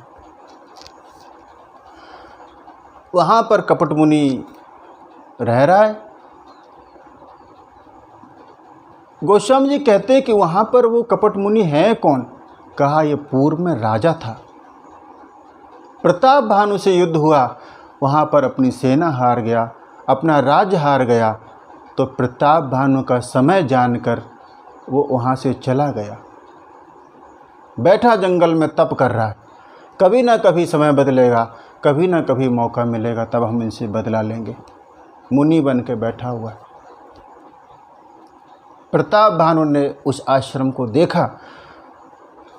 वहाँ पर कपट मुनि रह रहा है। गोस्वामी जी कहते हैं कि वहाँ पर वो कपट मुनि है कौन। कहा ये पूर्व में राजा था। प्रताप भानु से युद्ध हुआ, वहाँ पर अपनी सेना हार गया, अपना राज्य हार गया। तो प्रताप भानु का समय जानकर वो वहाँ से चला गया। बैठा जंगल में तप कर रहा है। कभी ना कभी समय बदलेगा, कभी ना कभी मौका मिलेगा, तब हम इनसे बदला लेंगे। मुनि बन के बैठा हुआ है। प्रताप भानु ने उस आश्रम को देखा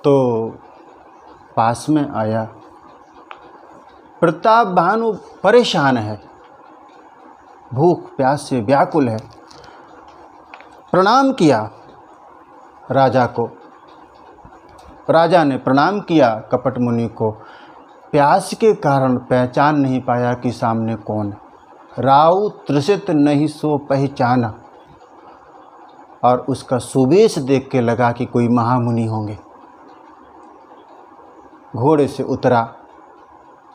तो पास में आया। प्रताप भानु परेशान है, भूख प्यास से व्याकुल है। प्रणाम किया राजा को। राजा ने प्रणाम किया कपट मुनि को। प्यास के कारण पहचान नहीं पाया कि सामने कौन है। राउ त्रसित नहीं सो पहचाना। और उसका सुवेश देख के लगा कि कोई महामुनि होंगे। घोड़े से उतरा,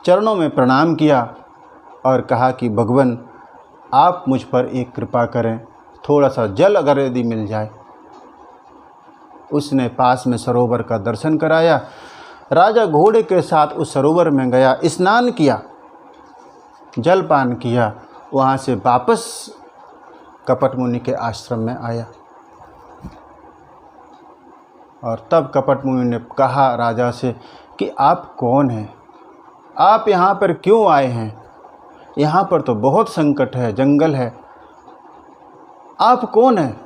चरणों में प्रणाम किया और कहा कि भगवान आप मुझ पर एक कृपा करें, थोड़ा सा जल अगर यदि मिल जाए। उसने पास में सरोवर का दर्शन कराया। राजा घोड़े के साथ उस सरोवर में गया, स्नान किया, जलपान किया, वहाँ से वापस कपट मुनि के आश्रम में आया। और तब कपट मुनि ने कहा राजा से कि आप कौन हैं, आप यहाँ पर क्यों आए हैं? यहाँ पर तो बहुत संकट है, जंगल है। आप कौन हैं?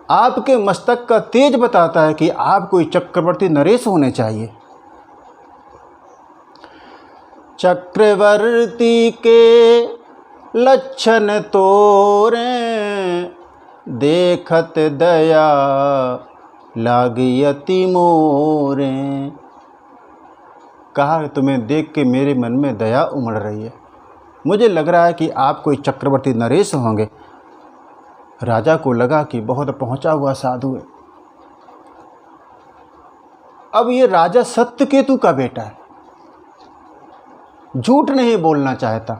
आपके मस्तक का तेज बताता है कि आप कोई चक्रवर्ती नरेश होने चाहिए। चक्रवर्ती के लक्षण तोरे, देखत दया लागी अति मोरे। कहा तुम्हें देख के मेरे मन में दया उमड़ रही है, मुझे लग रहा है कि आप कोई चक्रवर्ती नरेश होंगे। राजा को लगा कि बहुत पहुंचा हुआ साधु है। अब ये राजा सत्यकेतु का बेटा है, झूठ नहीं बोलना चाहता।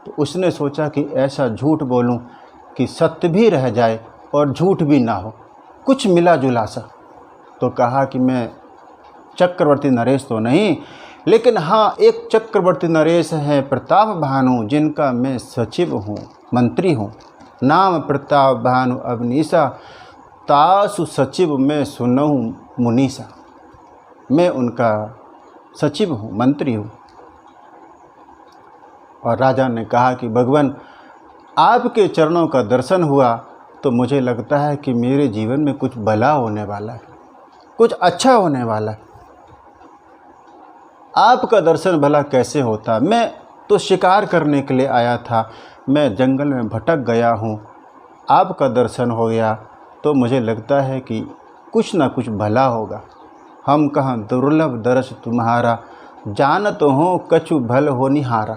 तो उसने सोचा कि ऐसा झूठ बोलूं कि सत्य भी रह जाए और झूठ भी ना हो, कुछ मिला जुला सा। तो कहा कि मैं चक्रवर्ती नरेश तो नहीं, लेकिन हाँ एक चक्रवर्ती नरेश है प्रताप भानु, जिनका मैं सचिव हूँ, मंत्री हूँ। नाम प्रताप भानु अवनीसा, तासु सचिव मैं सुनहु मुनीसा। मैं उनका सचिव हूँ, मंत्री हूँ। और राजा ने कहा कि भगवान आपके चरणों का दर्शन हुआ तो मुझे लगता है कि मेरे जीवन में कुछ भला होने वाला है, कुछ अच्छा होने वाला है। आपका दर्शन भला कैसे होता? मैं तो शिकार करने के लिए आया था, मैं जंगल में भटक गया हूँ, आपका दर्शन हो गया तो मुझे लगता है कि कुछ ना कुछ भला होगा। हम कहाँ दुर्लभ दर्श तुम्हारा, जानत हो कछु भल हो निहारा।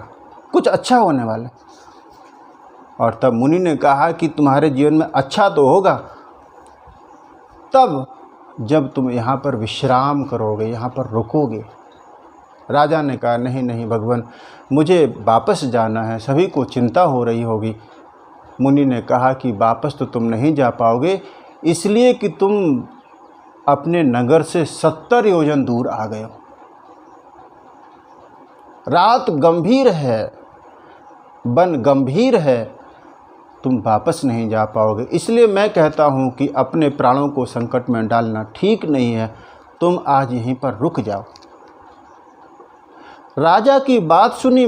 कुछ अच्छा होने वाला है। और तब मुनि ने कहा कि तुम्हारे जीवन में अच्छा तो होगा तब जब तुम यहाँ पर विश्राम करोगे, यहाँ पर रुकोगे। राजा ने कहा नहीं नहीं भगवान, मुझे वापस जाना है, सभी को चिंता हो रही होगी। मुनि ने कहा कि वापस तो तुम नहीं जा पाओगे, इसलिए कि तुम अपने नगर से 70 योजन दूर आ गए हो। रात गंभीर है, वन गंभीर है, तुम वापस नहीं जा पाओगे। इसलिए मैं कहता हूँ कि अपने प्राणों को संकट में डालना ठीक नहीं है, तुम आज यहीं पर रुक जाओ। राजा की बात सुनी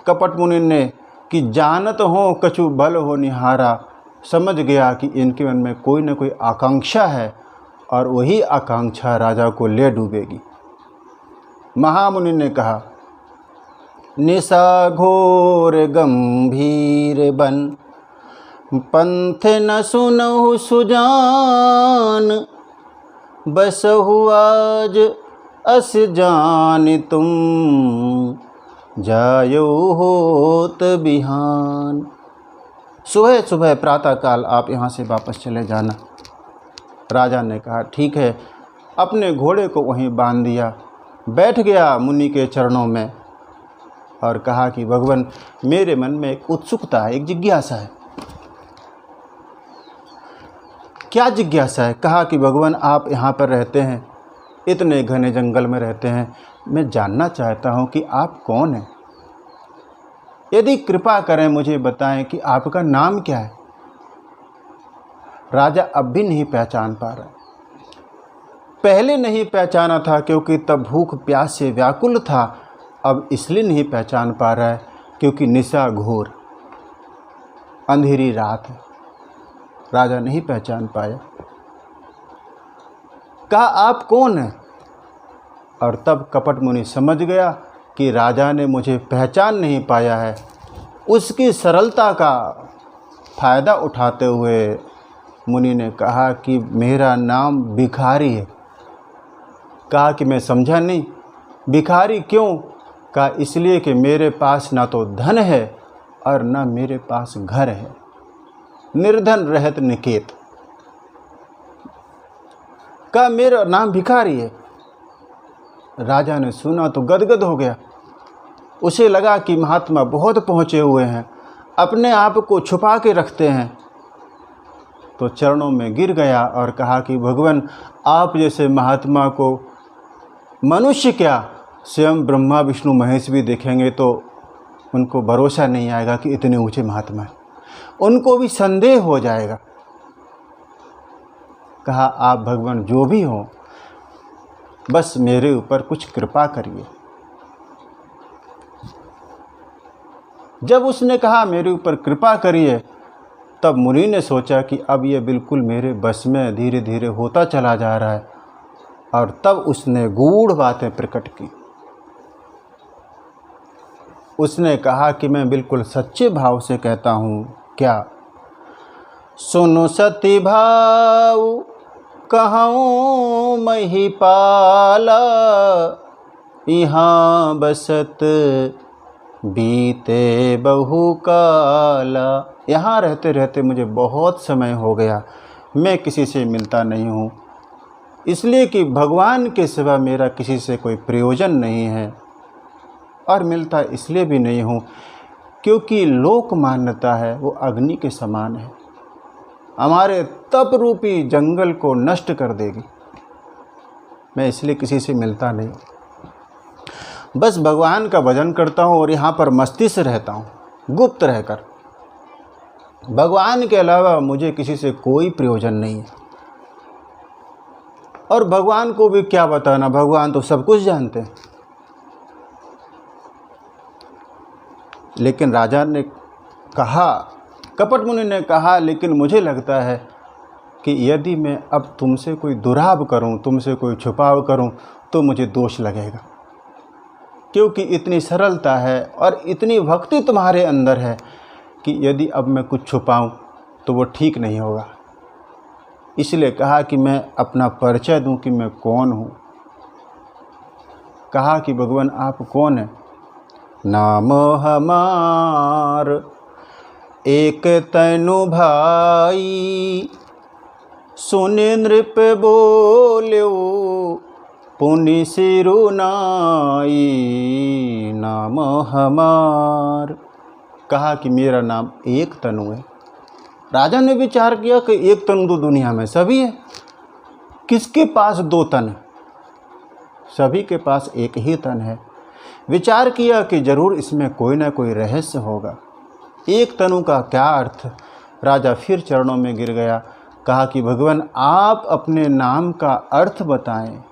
कपट मुनि ने कि जानत हो कछु भल हो निहारा। समझ गया कि इनके मन में कोई न कोई आकांक्षा है और वही आकांक्षा राजा को ले डूबेगी। महामुनि ने कहा, निशा घोर गंभीर बन, पंथ न सुनहु सुजान, बसहु आज अस जान तुम, जायो होत बिहान। सुबह सुबह प्रातःकाल आप यहाँ से वापस चले जाना। राजा ने कहा ठीक है। अपने घोड़े को वहीं बांध दिया, बैठ गया मुनि के चरणों में और कहा कि भगवान मेरे मन में एक उत्सुकता है, एक जिज्ञासा है। क्या जिज्ञासा है? कहा कि भगवान आप यहाँ पर रहते हैं, इतने घने जंगल में रहते हैं, मैं जानना चाहता हूँ कि आप कौन हैं। यदि कृपा करें मुझे बताएं कि आपका नाम क्या है। राजा अब भी नहीं पहचान पा रहा। पहले नहीं पहचाना था क्योंकि तब भूख प्यास से व्याकुल था, अब इसलिए नहीं पहचान पा रहा है क्योंकि निशा घोर, अंधेरी रात है। राजा नहीं पहचान पाया। कहा आप कौन हैं? और तब कपट मुनि समझ गया कि राजा ने मुझे पहचान नहीं पाया है। उसकी सरलता का फ़ायदा उठाते हुए मुनि ने कहा कि मेरा नाम भिखारी है। कहा कि मैं समझा नहीं। भिखारी क्यों? कहा इसलिए कि मेरे पास ना तो धन है और ना मेरे पास घर है, निर्धन रहत निकेत। कहा मेरा नाम भिखारी है। राजा ने सुना तो गदगद हो गया। उसे लगा कि महात्मा बहुत पहुँचे हुए हैं, अपने आप को छुपा के रखते हैं। तो चरणों में गिर गया और कहा कि भगवान आप जैसे महात्मा को मनुष्य क्या स्वयं ब्रह्मा विष्णु महेश भी देखेंगे तो उनको भरोसा नहीं आएगा कि इतने ऊंचे महात्मा हैं, उनको भी संदेह हो जाएगा। कहा आप भगवान जो भी हो, बस मेरे ऊपर कुछ कृपा करिए। जब उसने कहा मेरे ऊपर कृपा करिए, तब मुनि ने सोचा कि अब ये बिल्कुल मेरे बस में धीरे धीरे होता चला जा रहा है। और तब उसने गूढ़ बातें प्रकट की। उसने कहा कि मैं बिल्कुल सच्चे भाव से कहता हूँ। क्या? सुनो सती भाव कहूँ महिपाला, यहाँ बसत बीते बहु काला। यहाँ रहते रहते मुझे बहुत समय हो गया, मैं किसी से मिलता नहीं हूँ। इसलिए कि भगवान के सिवा मेरा किसी से कोई प्रयोजन नहीं है, और मिलता इसलिए भी नहीं हूँ क्योंकि लोक मान्यता है वो अग्नि के समान है, हमारे तप रूपी जंगल को नष्ट कर देगी। मैं इसलिए किसी से मिलता नहीं, बस भगवान का भजन करता हूँ और यहाँ पर मस्ती से रहता हूँ, गुप्त रहकर। भगवान के अलावा मुझे किसी से कोई प्रयोजन नहीं है, और भगवान को भी क्या बताना, भगवान तो सब कुछ जानते हैं। लेकिन राजा ने कहा, कपट मुनि ने कहा, लेकिन मुझे लगता है कि यदि मैं अब तुमसे कोई दुराव करूं, तुमसे कोई छुपाव करूं, तो मुझे दोष लगेगा, क्योंकि इतनी सरलता है और इतनी भक्ति तुम्हारे अंदर है कि यदि अब मैं कुछ छुपाऊं तो वो ठीक नहीं होगा। इसलिए कहा कि मैं अपना परिचय दूं कि मैं कौन हूं। कहा कि भगवान आप कौन हैं? नाम हमार एक तनु भाई, सुनि नृप बोल्यो पुनि सिरु नाई। नाम हमार, कहा कि मेरा नाम एक तनु है। राजा ने विचार किया कि एक तनु तो दुनिया में सभी है, किसके पास दो तन है? सभी के पास एक ही तन है। विचार किया कि जरूर इसमें कोई ना कोई रहस्य होगा। एक तनु का क्या अर्थ? राजा फिर चरणों में गिर गया। कहा कि भगवान आप अपने नाम का अर्थ बताएं,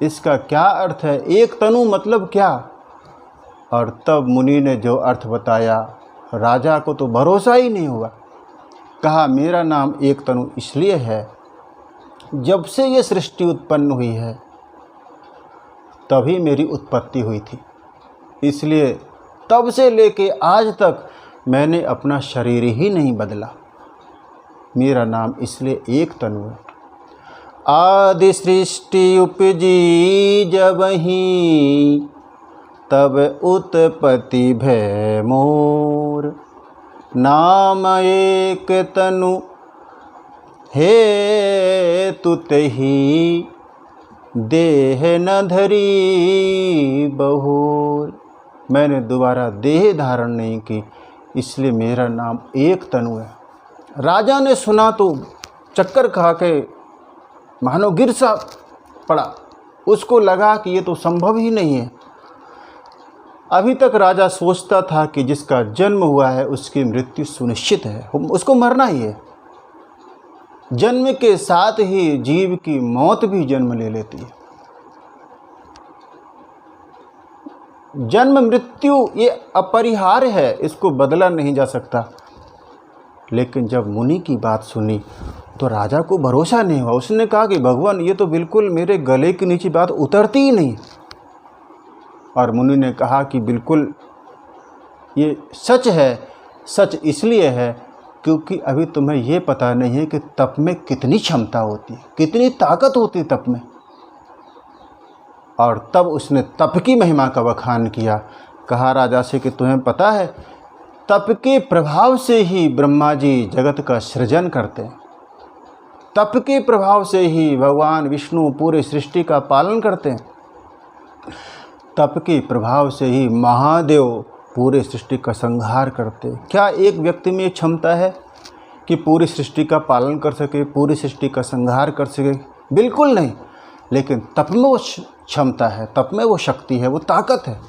इसका क्या अर्थ है? एक तनु मतलब क्या? और तब मुनि ने जो अर्थ बताया, राजा को तो भरोसा ही नहीं हुआ। कहा मेरा नाम एक तनु इसलिए है, जब से ये सृष्टि उत्पन्न हुई है तभी मेरी उत्पत्ति हुई थी, इसलिए तब से लेके आज तक मैंने अपना शरीर ही नहीं बदला। मेरा नाम इसलिए एक तनु है। आदि सृष्टि उपजी जबहीं, तब उत्पत्ति भय मोर। नाम एक तनु हे तुतही, देह न धरी बहुर। मैंने दोबारा देह धारण नहीं की, इसलिए मेरा नाम एक तनु है। राजा ने सुना तो चक्कर खा के मानो गिर सा पड़ा। उसको लगा कि ये तो संभव ही नहीं है। अभी तक राजा सोचता था कि जिसका जन्म हुआ है उसकी मृत्यु सुनिश्चित है, उसको मरना ही है। जन्म के साथ ही जीव की मौत भी जन्म ले लेती है। जन्म मृत्यु ये अपरिहार्य है, इसको बदला नहीं जा सकता। लेकिन जब मुनि की बात सुनी तो राजा को भरोसा नहीं हुआ। उसने कहा कि भगवान ये तो बिल्कुल मेरे गले के नीचे बात उतरती ही नहीं। और मुनि ने कहा कि बिल्कुल ये सच है। सच इसलिए है क्योंकि अभी तुम्हें ये पता नहीं है कि तप में कितनी क्षमता होती है, कितनी ताकत होती है तप में। और तब उसने तप की महिमा का बखान किया। कहा राजा से कि तुम्हें पता है तप के प्रभाव से ही ब्रह्मा जी जगत का सृजन करते हैं। तप के प्रभाव से ही भगवान विष्णु पूरे सृष्टि का पालन करते हैं। तप के प्रभाव से ही महादेव पूरे सृष्टि का संहार करते हैं। क्या एक व्यक्ति में क्षमता है कि पूरी सृष्टि का पालन कर सके, पूरी सृष्टि का संहार कर सके? बिल्कुल नहीं। लेकिन तप में वो क्षमता है, तप में वो शक्ति है, वो ताकत है।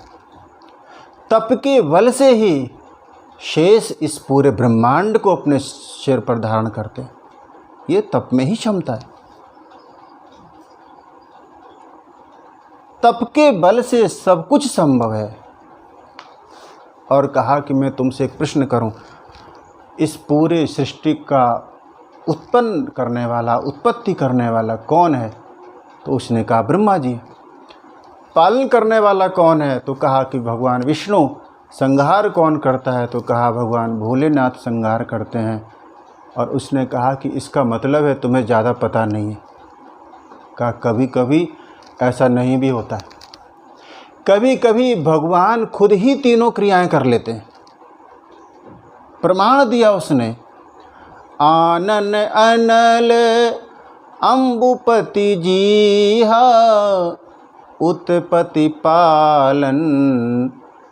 तप के बल से ही शेष इस पूरे ब्रह्मांड को अपने सिर पर धारण करते हैं। ये तप में ही क्षमता है। तप के बल से सब कुछ संभव है। और कहा कि मैं तुमसे एक प्रश्न करूं, इस पूरे सृष्टि का उत्पन्न करने वाला, उत्पत्ति करने वाला कौन है? तो उसने कहा ब्रह्मा जी। पालन करने वाला कौन है? तो कहा कि भगवान विष्णु। संहार कौन करता है? तो कहा भगवान भोलेनाथ संहार करते हैं। और उसने कहा कि इसका मतलब है तुम्हें ज़्यादा पता नहीं है। कहा कभी कभी ऐसा नहीं भी होता है। कभी कभी भगवान खुद ही तीनों क्रियाएं कर लेते हैं। प्रमाण दिया उसने, आनन अनल अम्बुपति जीहा उत्पत्ति पालन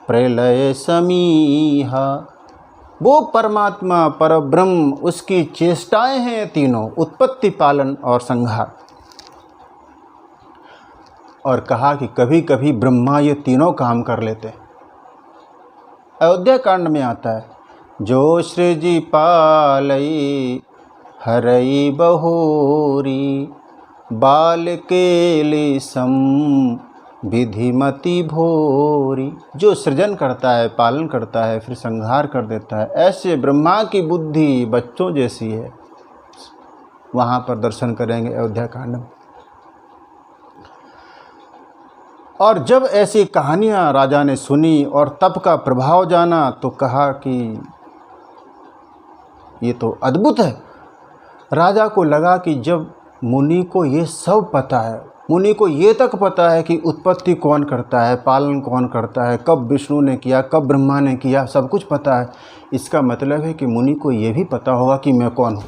प्रलय समीहा। वो परमात्मा परब्रह्म, उसकी चेष्टाएं हैं तीनों, उत्पत्ति पालन और संहार। और कहा कि कभी कभी ब्रह्मा ये तीनों काम कर लेते हैं। अयोध्या कांड में आता है, जो सृजी पालई हरई बहोरी, बाल केली सम विधिमति भोरी। जो सृजन करता है, पालन करता है, फिर संहार कर देता है, ऐसे ब्रह्मा की बुद्धि बच्चों जैसी है। वहाँ पर दर्शन करेंगे अयोध्या कांड में। और जब ऐसी कहानियाँ राजा ने सुनी और तप का प्रभाव जाना, तो कहा कि ये तो अद्भुत है। राजा को लगा कि जब मुनि को ये सब पता है, मुनि को ये तक पता है कि उत्पत्ति कौन करता है, पालन कौन करता है, कब विष्णु ने किया, कब ब्रह्मा ने किया, सब कुछ पता है, इसका मतलब है कि मुनि को ये भी पता होगा कि मैं कौन हूँ।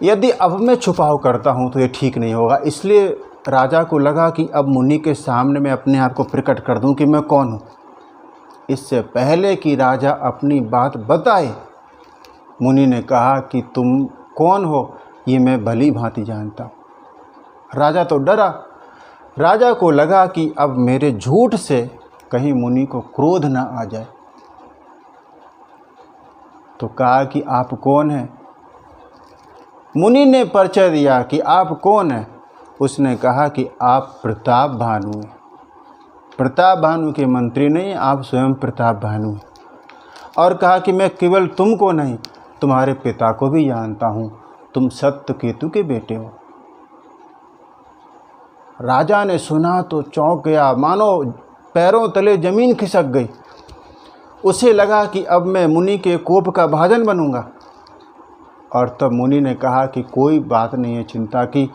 यदि अब मैं छुपाव करता हूँ तो ये ठीक नहीं होगा। इसलिए राजा को लगा कि अब मुनि के सामने मैं अपने आप को प्रकट कर दूं कि मैं कौन हूं। इससे पहले कि राजा अपनी बात बताए, मुनि ने कहा कि तुम कौन हो ये मैं भली भांति जानता हूं। राजा तो डरा। राजा को लगा कि अब मेरे झूठ से कहीं मुनि को क्रोध ना आ जाए। तो कहा कि आप कौन हैं। मुनि ने परिचय दिया कि आप कौन हैं। उसने कहा कि आप प्रताप भानु हैं। प्रताप भानु के मंत्री नहीं, आप स्वयं प्रताप भानु हैं। और कहा कि मैं केवल तुमको नहीं, तुम्हारे पिता को भी जानता हूँ, तुम सत्यकेतु के बेटे हो। राजा ने सुना तो चौंक गया, मानो पैरों तले जमीन खिसक गई। उसे लगा कि अब मैं मुनि के कोप का भाजन बनूंगा। और तब मुनि ने कहा कि कोई बात नहीं है चिंता की,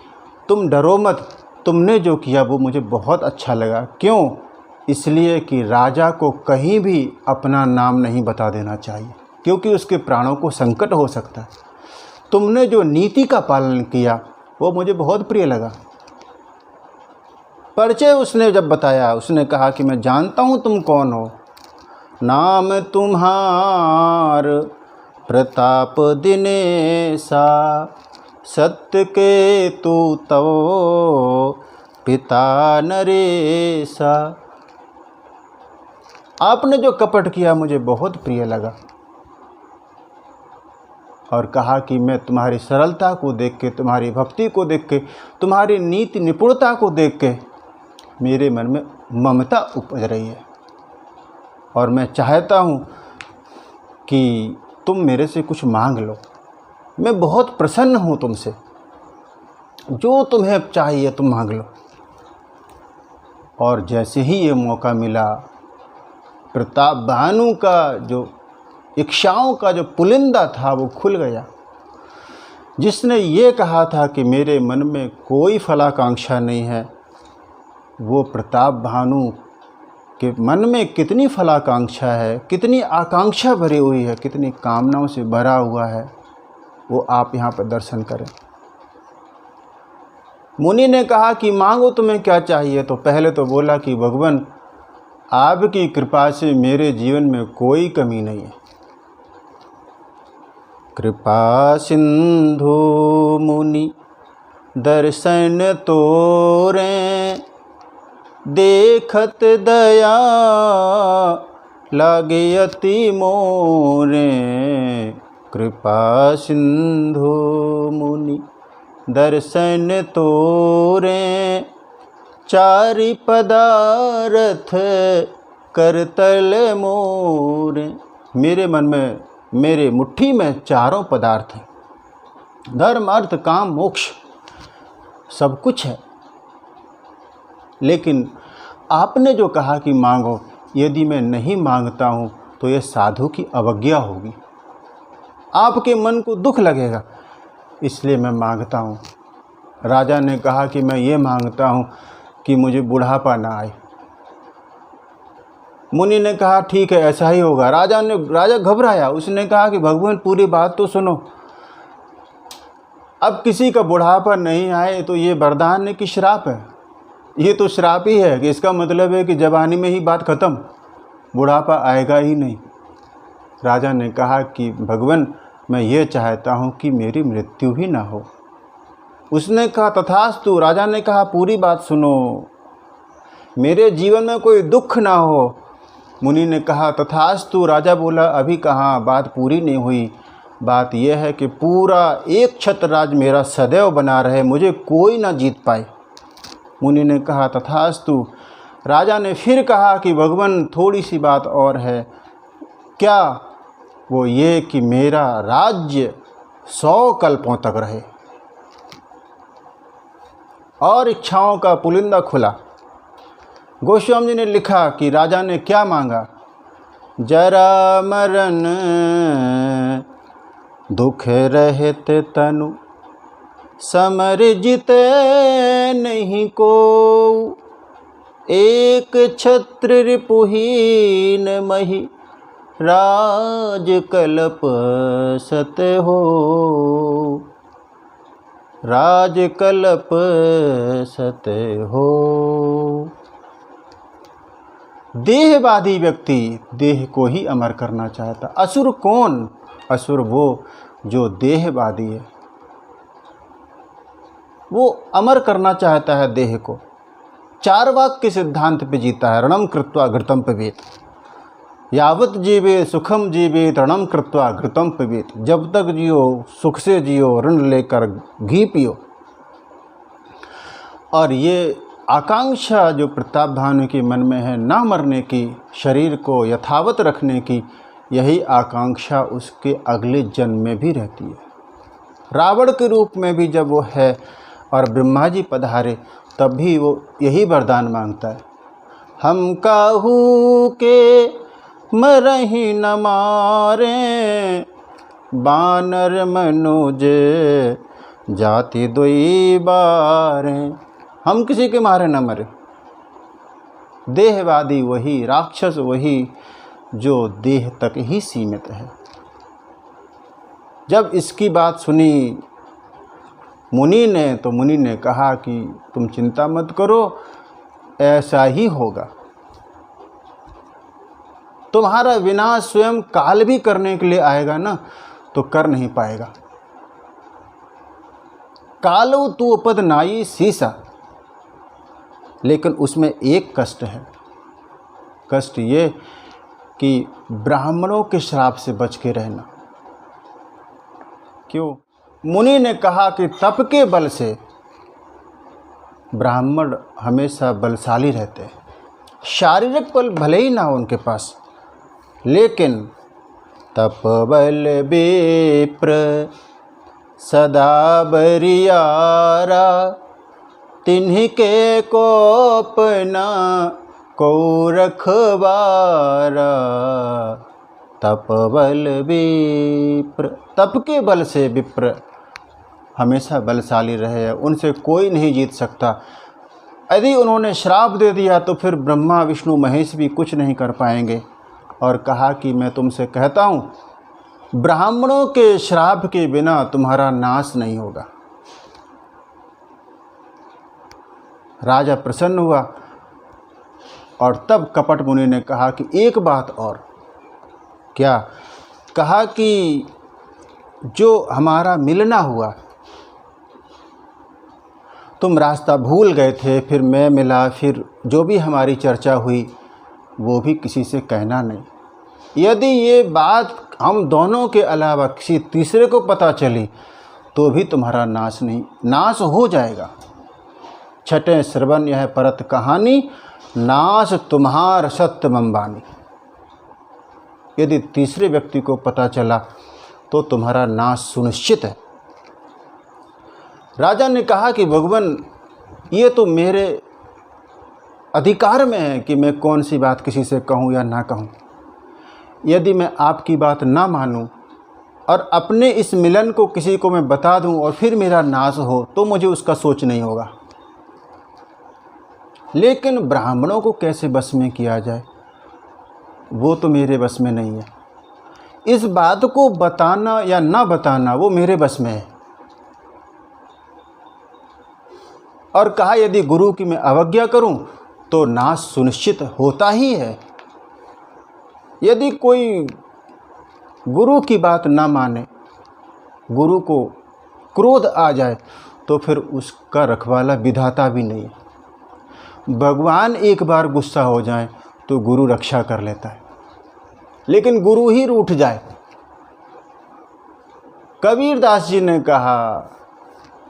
तुम डरो मत, तुमने जो किया वो मुझे बहुत अच्छा लगा। क्यों? इसलिए कि राजा को कहीं भी अपना नाम नहीं बता देना चाहिए, क्योंकि उसके प्राणों को संकट हो सकता है। तुमने जो नीति का पालन किया वो मुझे बहुत प्रिय लगा। परिचय उसने जब बताया, उसने कहा कि मैं जानता हूँ तुम कौन हो। नाम तुम्हार प्रताप दिनेशा, सत्य के तू तव पिता नरेशा। आपने जो कपट किया मुझे बहुत प्रिय लगा। और कहा कि मैं तुम्हारी सरलता को देख के, तुम्हारी भक्ति को देख के, तुम्हारी नीति निपुणता को देख के मेरे मन में ममता उपज रही है। और मैं चाहता हूँ कि तुम मेरे से कुछ मांग लो। मैं बहुत प्रसन्न हूँ तुमसे, जो तुम्हें चाहिए तुम मांग लो। और जैसे ही ये मौका मिला, प्रताप भानु का जो इच्छाओं का जो पुलिंदा था वो खुल गया। जिसने ये कहा था कि मेरे मन में कोई फलाकांक्षा नहीं है, वो प्रताप भानु के मन में कितनी फलाकांक्षा है, कितनी आकांक्षा भरी हुई है, कितनी कामनाओं से भरा हुआ है, वो आप यहाँ पर दर्शन करें। मुनि ने कहा कि मांगो तुम्हें क्या चाहिए। तो पहले तो बोला कि भगवान आपकी कृपा से मेरे जीवन में कोई कमी नहीं है। कृपा सिंधु मुनि दर्शन तोरे, देखत दया लागे अति मोरे। कृपा सिंधु मुनि दर्शन तोरे, चारि पदार्थ करतल मोरे। मेरे मन में, मेरे मुट्ठी में चारों पदार्थ हैं, धर्म अर्थ काम मोक्ष सब कुछ है। लेकिन आपने जो कहा कि मांगो, यदि मैं नहीं मांगता हूँ तो ये साधु की अवज्ञा होगी, आपके मन को दुख लगेगा, इसलिए मैं मांगता हूँ। राजा ने कहा कि मैं ये मांगता हूँ कि मुझे बुढ़ापा ना आए। मुनि ने कहा ठीक है ऐसा ही होगा। राजा घबराया। उसने कहा कि भगवान पूरी बात तो सुनो। अब किसी का बुढ़ापा नहीं आए तो ये वरदान है कि श्राप है? ये तो श्राप ही है कि इसका मतलब है कि जवानी में ही बात ख़त्म, बुढ़ापा आएगा ही नहीं। राजा ने कहा कि भगवान, मैं ये चाहता हूँ कि मेरी मृत्यु ही ना हो। उसने कहा तथास्तु। राजा ने कहा पूरी बात सुनो, मेरे जीवन में कोई दुख ना हो। मुनि ने कहा तथास्तु। राजा बोला अभी कहाँ, बात पूरी नहीं हुई। बात यह है कि पूरा एक छत्रराज मेरा सदैव बना रहे, मुझे कोई ना जीत पाए। मुनि ने कहा तथास्तु। राजा ने फिर कहा कि भगवान थोड़ी सी बात और है। क्या? वो ये कि मेरा राज्य 100 कल्पों तक रहे। और इच्छाओं का पुलिंदा खुला। गोस्वामी जी ने लिखा कि राजा ने क्या मांगा? जरा मरण दुख रहित तनु, समर जिते नहीं को, एक छत्र रिपुहीन मही, राज कल्प सत हो, राज कल्प सत हो। देहवादी व्यक्ति देह को ही अमर करना चाहता। असुर कौन? असुर वो जो देहवादी है, वो अमर करना चाहता है देह को। चारवाक के सिद्धांत पे जीता है। रणम कृत्वा घृतम पिबेत, यावत जीवे सुखम जीवे रणम कृत्वा घृतम पिबेत। जब तक जियो सुख से जियो, ऋण लेकर घी पियो। और ये आकांक्षा जो प्रताप भानु के मन में है, ना मरने की, शरीर को यथावत रखने की, यही आकांक्षा उसके अगले जन्म में भी रहती है। रावण के रूप में भी जब वो है और ब्रह्मा जी पधारे तब भी वो यही वरदान मांगता है। हम काहू के मरहि न मारे, बानर मनुज जाति दुई बारे। हम किसी के मारे न मरे। देहवादी वही, राक्षस वही जो देह तक ही सीमित है। जब इसकी बात सुनी मुनि ने, तो मुनि ने कहा कि तुम चिंता मत करो, ऐसा ही होगा। तुम्हारा विनाश स्वयं काल भी करने के लिए आएगा ना, तो कर नहीं पाएगा। कालो तू पद नाई सीसा। लेकिन उसमें एक कष्ट है। कष्ट ये कि ब्राह्मणों के श्राप से बच के रहना। क्यों? मुनि ने कहा कि तप के बल से ब्राह्मण हमेशा बलशाली रहते हैं। शारीरिक बल भले ही ना हो उनके पास, लेकिन तप बल विप्र सदा बरियारा, तिन्हीं के कोपना को रखवारा। तप बल विप्र, तप के बल से विप्र हमेशा बलशाली रहे, उनसे कोई नहीं जीत सकता। यदि उन्होंने श्राप दे दिया तो फिर ब्रह्मा विष्णु महेश भी कुछ नहीं कर पाएंगे। और कहा कि मैं तुमसे कहता हूँ, ब्राह्मणों के श्राप के बिना तुम्हारा नाश नहीं होगा। राजा प्रसन्न हुआ और तब कपट मुनि ने कहा कि एक बात और। क्या? कहा कि जो हमारा मिलना हुआ, तुम रास्ता भूल गए थे, फिर मैं मिला, फिर जो भी हमारी चर्चा हुई वो भी किसी से कहना नहीं। यदि ये बात हम दोनों के अलावा किसी तीसरे को पता चली तो भी तुम्हारा नाश नहीं, नाश हो जाएगा। छठे श्रवण यह परत कहानी, नाश तुम्हार सत्य मंबानी। यदि तीसरे व्यक्ति को पता चला तो तुम्हारा नाश सुनिश्चित है। राजा ने कहा कि भगवान, ये तो मेरे अधिकार में है कि मैं कौन सी बात किसी से कहूँ या ना कहूँ। यदि मैं आपकी बात ना मानूं और अपने इस मिलन को किसी को मैं बता दूं और फिर मेरा नाश हो, तो मुझे उसका सोच नहीं होगा। लेकिन ब्राह्मणों को कैसे बस में किया जाए, वो तो मेरे बस में नहीं है। इस बात को बताना या ना बताना वो मेरे बस में है। और कहा यदि गुरु की मैं अवज्ञा करूं तो नाश सुनिश्चित होता ही है। यदि कोई गुरु की बात ना माने, गुरु को क्रोध आ जाए, तो फिर उसका रखवाला विधाता भी नहीं है। भगवान एक बार गुस्सा हो जाए तो गुरु रक्षा कर लेता है, लेकिन गुरु ही रूठ जाए। कबीरदास जी ने कहा,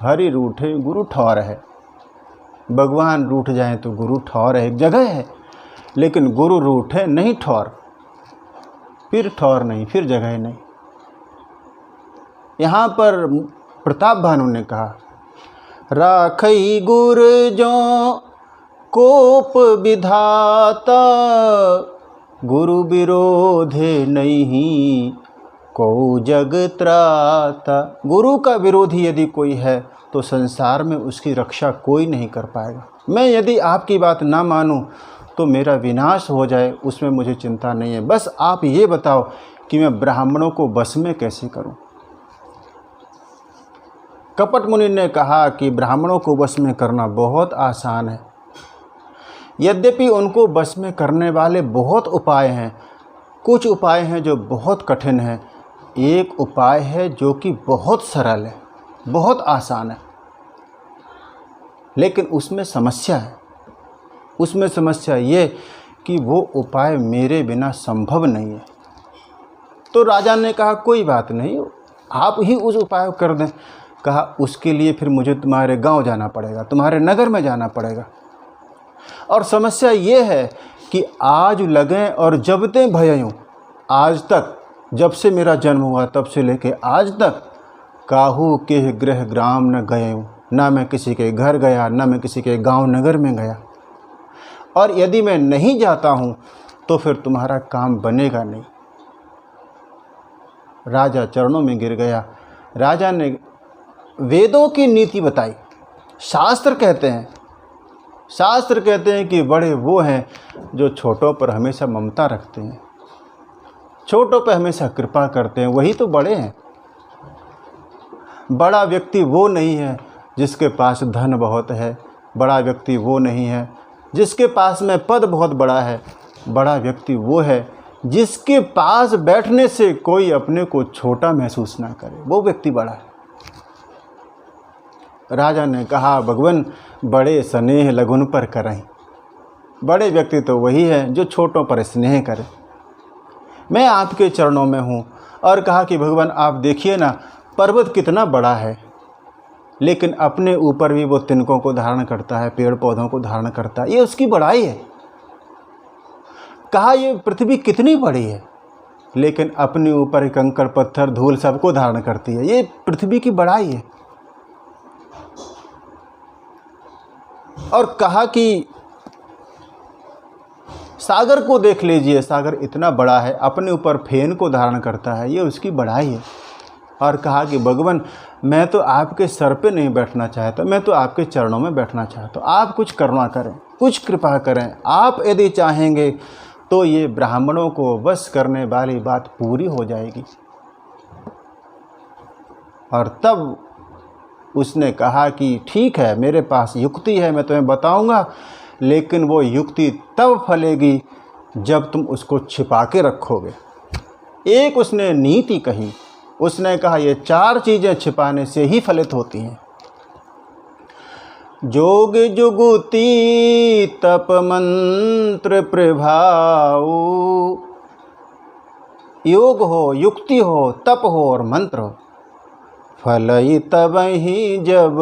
हरि रूठे गुरु ठौर है। भगवान रूठ जाए तो गुरु ठौर है, एक जगह है, लेकिन गुरु रूठे नहीं ठौर, फिर ठौर नहीं, फिर जगह नहीं। यहाँ पर प्रताप भानु ने कहा, राखई गुर जो कोप विधाता, गुरु विरोधे नहीं को जग त्राता। गुरु का विरोधी यदि कोई है तो संसार में उसकी रक्षा कोई नहीं कर पाएगा। मैं यदि आपकी बात ना मानूं तो मेरा विनाश हो जाए, उसमें मुझे चिंता नहीं है। बस आप ये बताओ कि मैं ब्राह्मणों को बस में कैसे करूं। कपट मुनि ने कहा कि ब्राह्मणों को बस में करना बहुत आसान है, यद्यपि उनको बस में करने वाले बहुत उपाय हैं। कुछ उपाय हैं जो बहुत कठिन हैं, एक उपाय है जो कि बहुत सरल है, बहुत आसान है, लेकिन उसमें समस्या है। उसमें समस्या ये कि वो उपाय मेरे बिना संभव नहीं है। तो राजा ने कहा, कोई बात नहीं, आप ही उस उपाय को कर दें। कहा, उसके लिए फिर मुझे तुम्हारे गांव जाना पड़ेगा, तुम्हारे नगर में जाना पड़ेगा। और समस्या ये है कि आज लगें और जबते भययूं, आज तक जब से मेरा जन्म हुआ तब से लेके आज तक काहू के गृह ग्राम न गयूं, ना मैं किसी के घर गया, ना मैं किसी के गांव नगर में गया। और यदि मैं नहीं जाता हूं तो फिर तुम्हारा काम बनेगा नहीं। राजा चरणों में गिर गया। राजा ने वेदों की नीति बताई। शास्त्र कहते हैं कि बड़े वो हैं जो छोटों पर हमेशा ममता रखते हैं, छोटों पर हमेशा कृपा करते हैं, वही तो बड़े हैं। बड़ा व्यक्ति वो नहीं है जिसके पास धन बहुत है, बड़ा व्यक्ति वो नहीं है जिसके पास में पद बहुत बड़ा है। बड़ा व्यक्ति वो है जिसके पास बैठने से कोई अपने को छोटा महसूस ना करे, वो व्यक्ति बड़ा है। राजा ने कहा, भगवान बड़े स्नेह लघुन पर करहीं। बड़े व्यक्ति तो वही है जो छोटों पर स्नेह करे। मैं आपके चरणों में हूँ। और कहा कि भगवान आप देखिए ना, पर्वत कितना बड़ा है, लेकिन अपने ऊपर भी वो तिनकों को धारण करता है, पेड़ पौधों को धारण करता है, ये उसकी बड़ाई है। कहा ये पृथ्वी कितनी बड़ी है, लेकिन अपने ऊपर कंकड़ पत्थर धूल सबको धारण करती है, ये पृथ्वी की बड़ाई है। और कहा कि सागर को देख लीजिए, सागर इतना बड़ा है, अपने ऊपर फेन को धारण करता है, ये उसकी बड़ाई है। और कहा कि भगवान मैं तो आपके सर पे नहीं बैठना चाहता, मैं तो आपके चरणों में बैठना चाहता हूँ। आप कुछ करुणा करें, कुछ कृपा करें। आप यदि चाहेंगे तो ये ब्राह्मणों को वश करने वाली बात पूरी हो जाएगी। और तब उसने कहा कि ठीक है, मेरे पास युक्ति है, मैं तुम्हें बताऊंगा, लेकिन वो युक्ति तब फलेगी जब तुम उसको छिपा के रखोगे। एक उसने नीति कही, उसने कहा ये 4 चीज़ें छिपाने से ही फलित होती हैं। जोग जुगुती तप मंत्र प्रभाव, योग हो, युक्ति हो, तप हो और मंत्र हो, फलई तब ही जब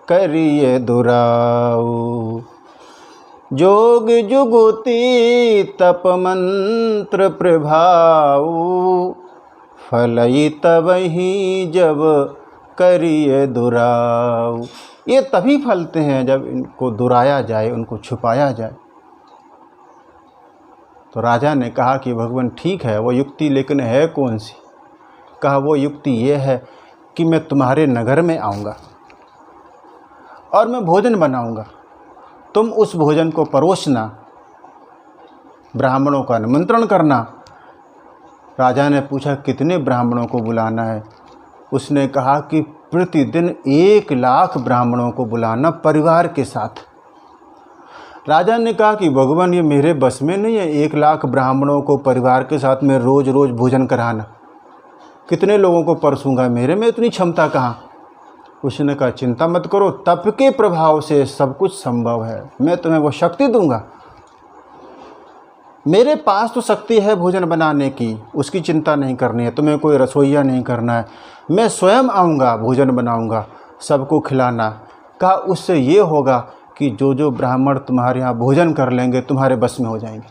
करिए दुराऊ। जोग जुगुती तप मंत्र प्रभाव, फलई तब ही जब करिए दुराऊ। ये तभी फलते हैं जब इनको दुराया जाए, उनको छुपाया जाए। तो राजा ने कहा कि भगवान ठीक है वो युक्ति, लेकिन है कौन सी? कहा वो युक्ति ये है कि मैं तुम्हारे नगर में आऊँगा और मैं भोजन बनाऊँगा, तुम उस भोजन को परोसना, ब्राह्मणों का निमंत्रण करना। राजा ने पूछा कितने ब्राह्मणों को बुलाना है? उसने कहा कि प्रतिदिन 1,00,000 ब्राह्मणों को बुलाना परिवार के साथ। राजा ने कहा कि भगवान ये मेरे बस में नहीं है 1,00,000 ब्राह्मणों को परिवार के साथ में रोज़ रोज़ भोजन कराना, कितने लोगों को परसूंगा, मेरे में इतनी क्षमता कहाँ। उसने कहा चिंता मत करो, तप के प्रभाव से सब कुछ संभव है, मैं तुम्हें वो शक्ति दूंगा। मेरे पास तो शक्ति है भोजन बनाने की, उसकी चिंता नहीं करनी है, तुम्हें कोई रसोइया नहीं करना है, मैं स्वयं आऊँगा, भोजन बनाऊँगा, सबको खिलाना। कहा उससे ये होगा कि जो जो ब्राह्मण तुम्हारे यहाँ भोजन कर लेंगे तुम्हारे बस में हो जाएंगे,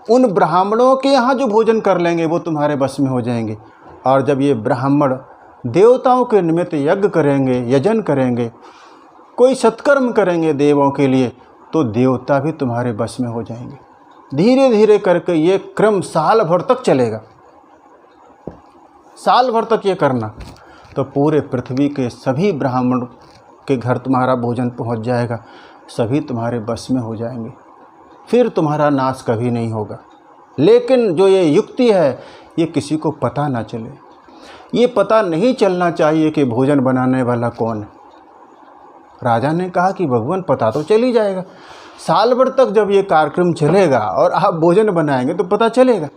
उन ब्राह्मणों के यहाँ जो भोजन कर लेंगे वो तुम्हारे बस में हो जाएंगे। और जब ये ब्राह्मण देवताओं के निमित्त यज्ञ करेंगे, यजन करेंगे, कोई सत्कर्म करेंगे देवों के लिए, तो देवता भी तुम्हारे बस में हो जाएंगे। धीरे धीरे करके ये क्रम साल भर तक चलेगा, साल भर तक ये करना, तो पूरे पृथ्वी के सभी ब्राह्मण के घर तुम्हारा भोजन पहुंच जाएगा, सभी तुम्हारे बस में हो जाएंगे, फिर तुम्हारा नाश कभी नहीं होगा। लेकिन जो ये युक्ति है ये किसी को पता ना चले, ये पता नहीं चलना चाहिए कि भोजन बनाने वाला कौन है। राजा ने कहा कि भगवान पता तो चल ही जाएगा, साल भर तक जब ये कार्यक्रम चलेगा और आप भोजन बनाएंगे तो पता चलेगा।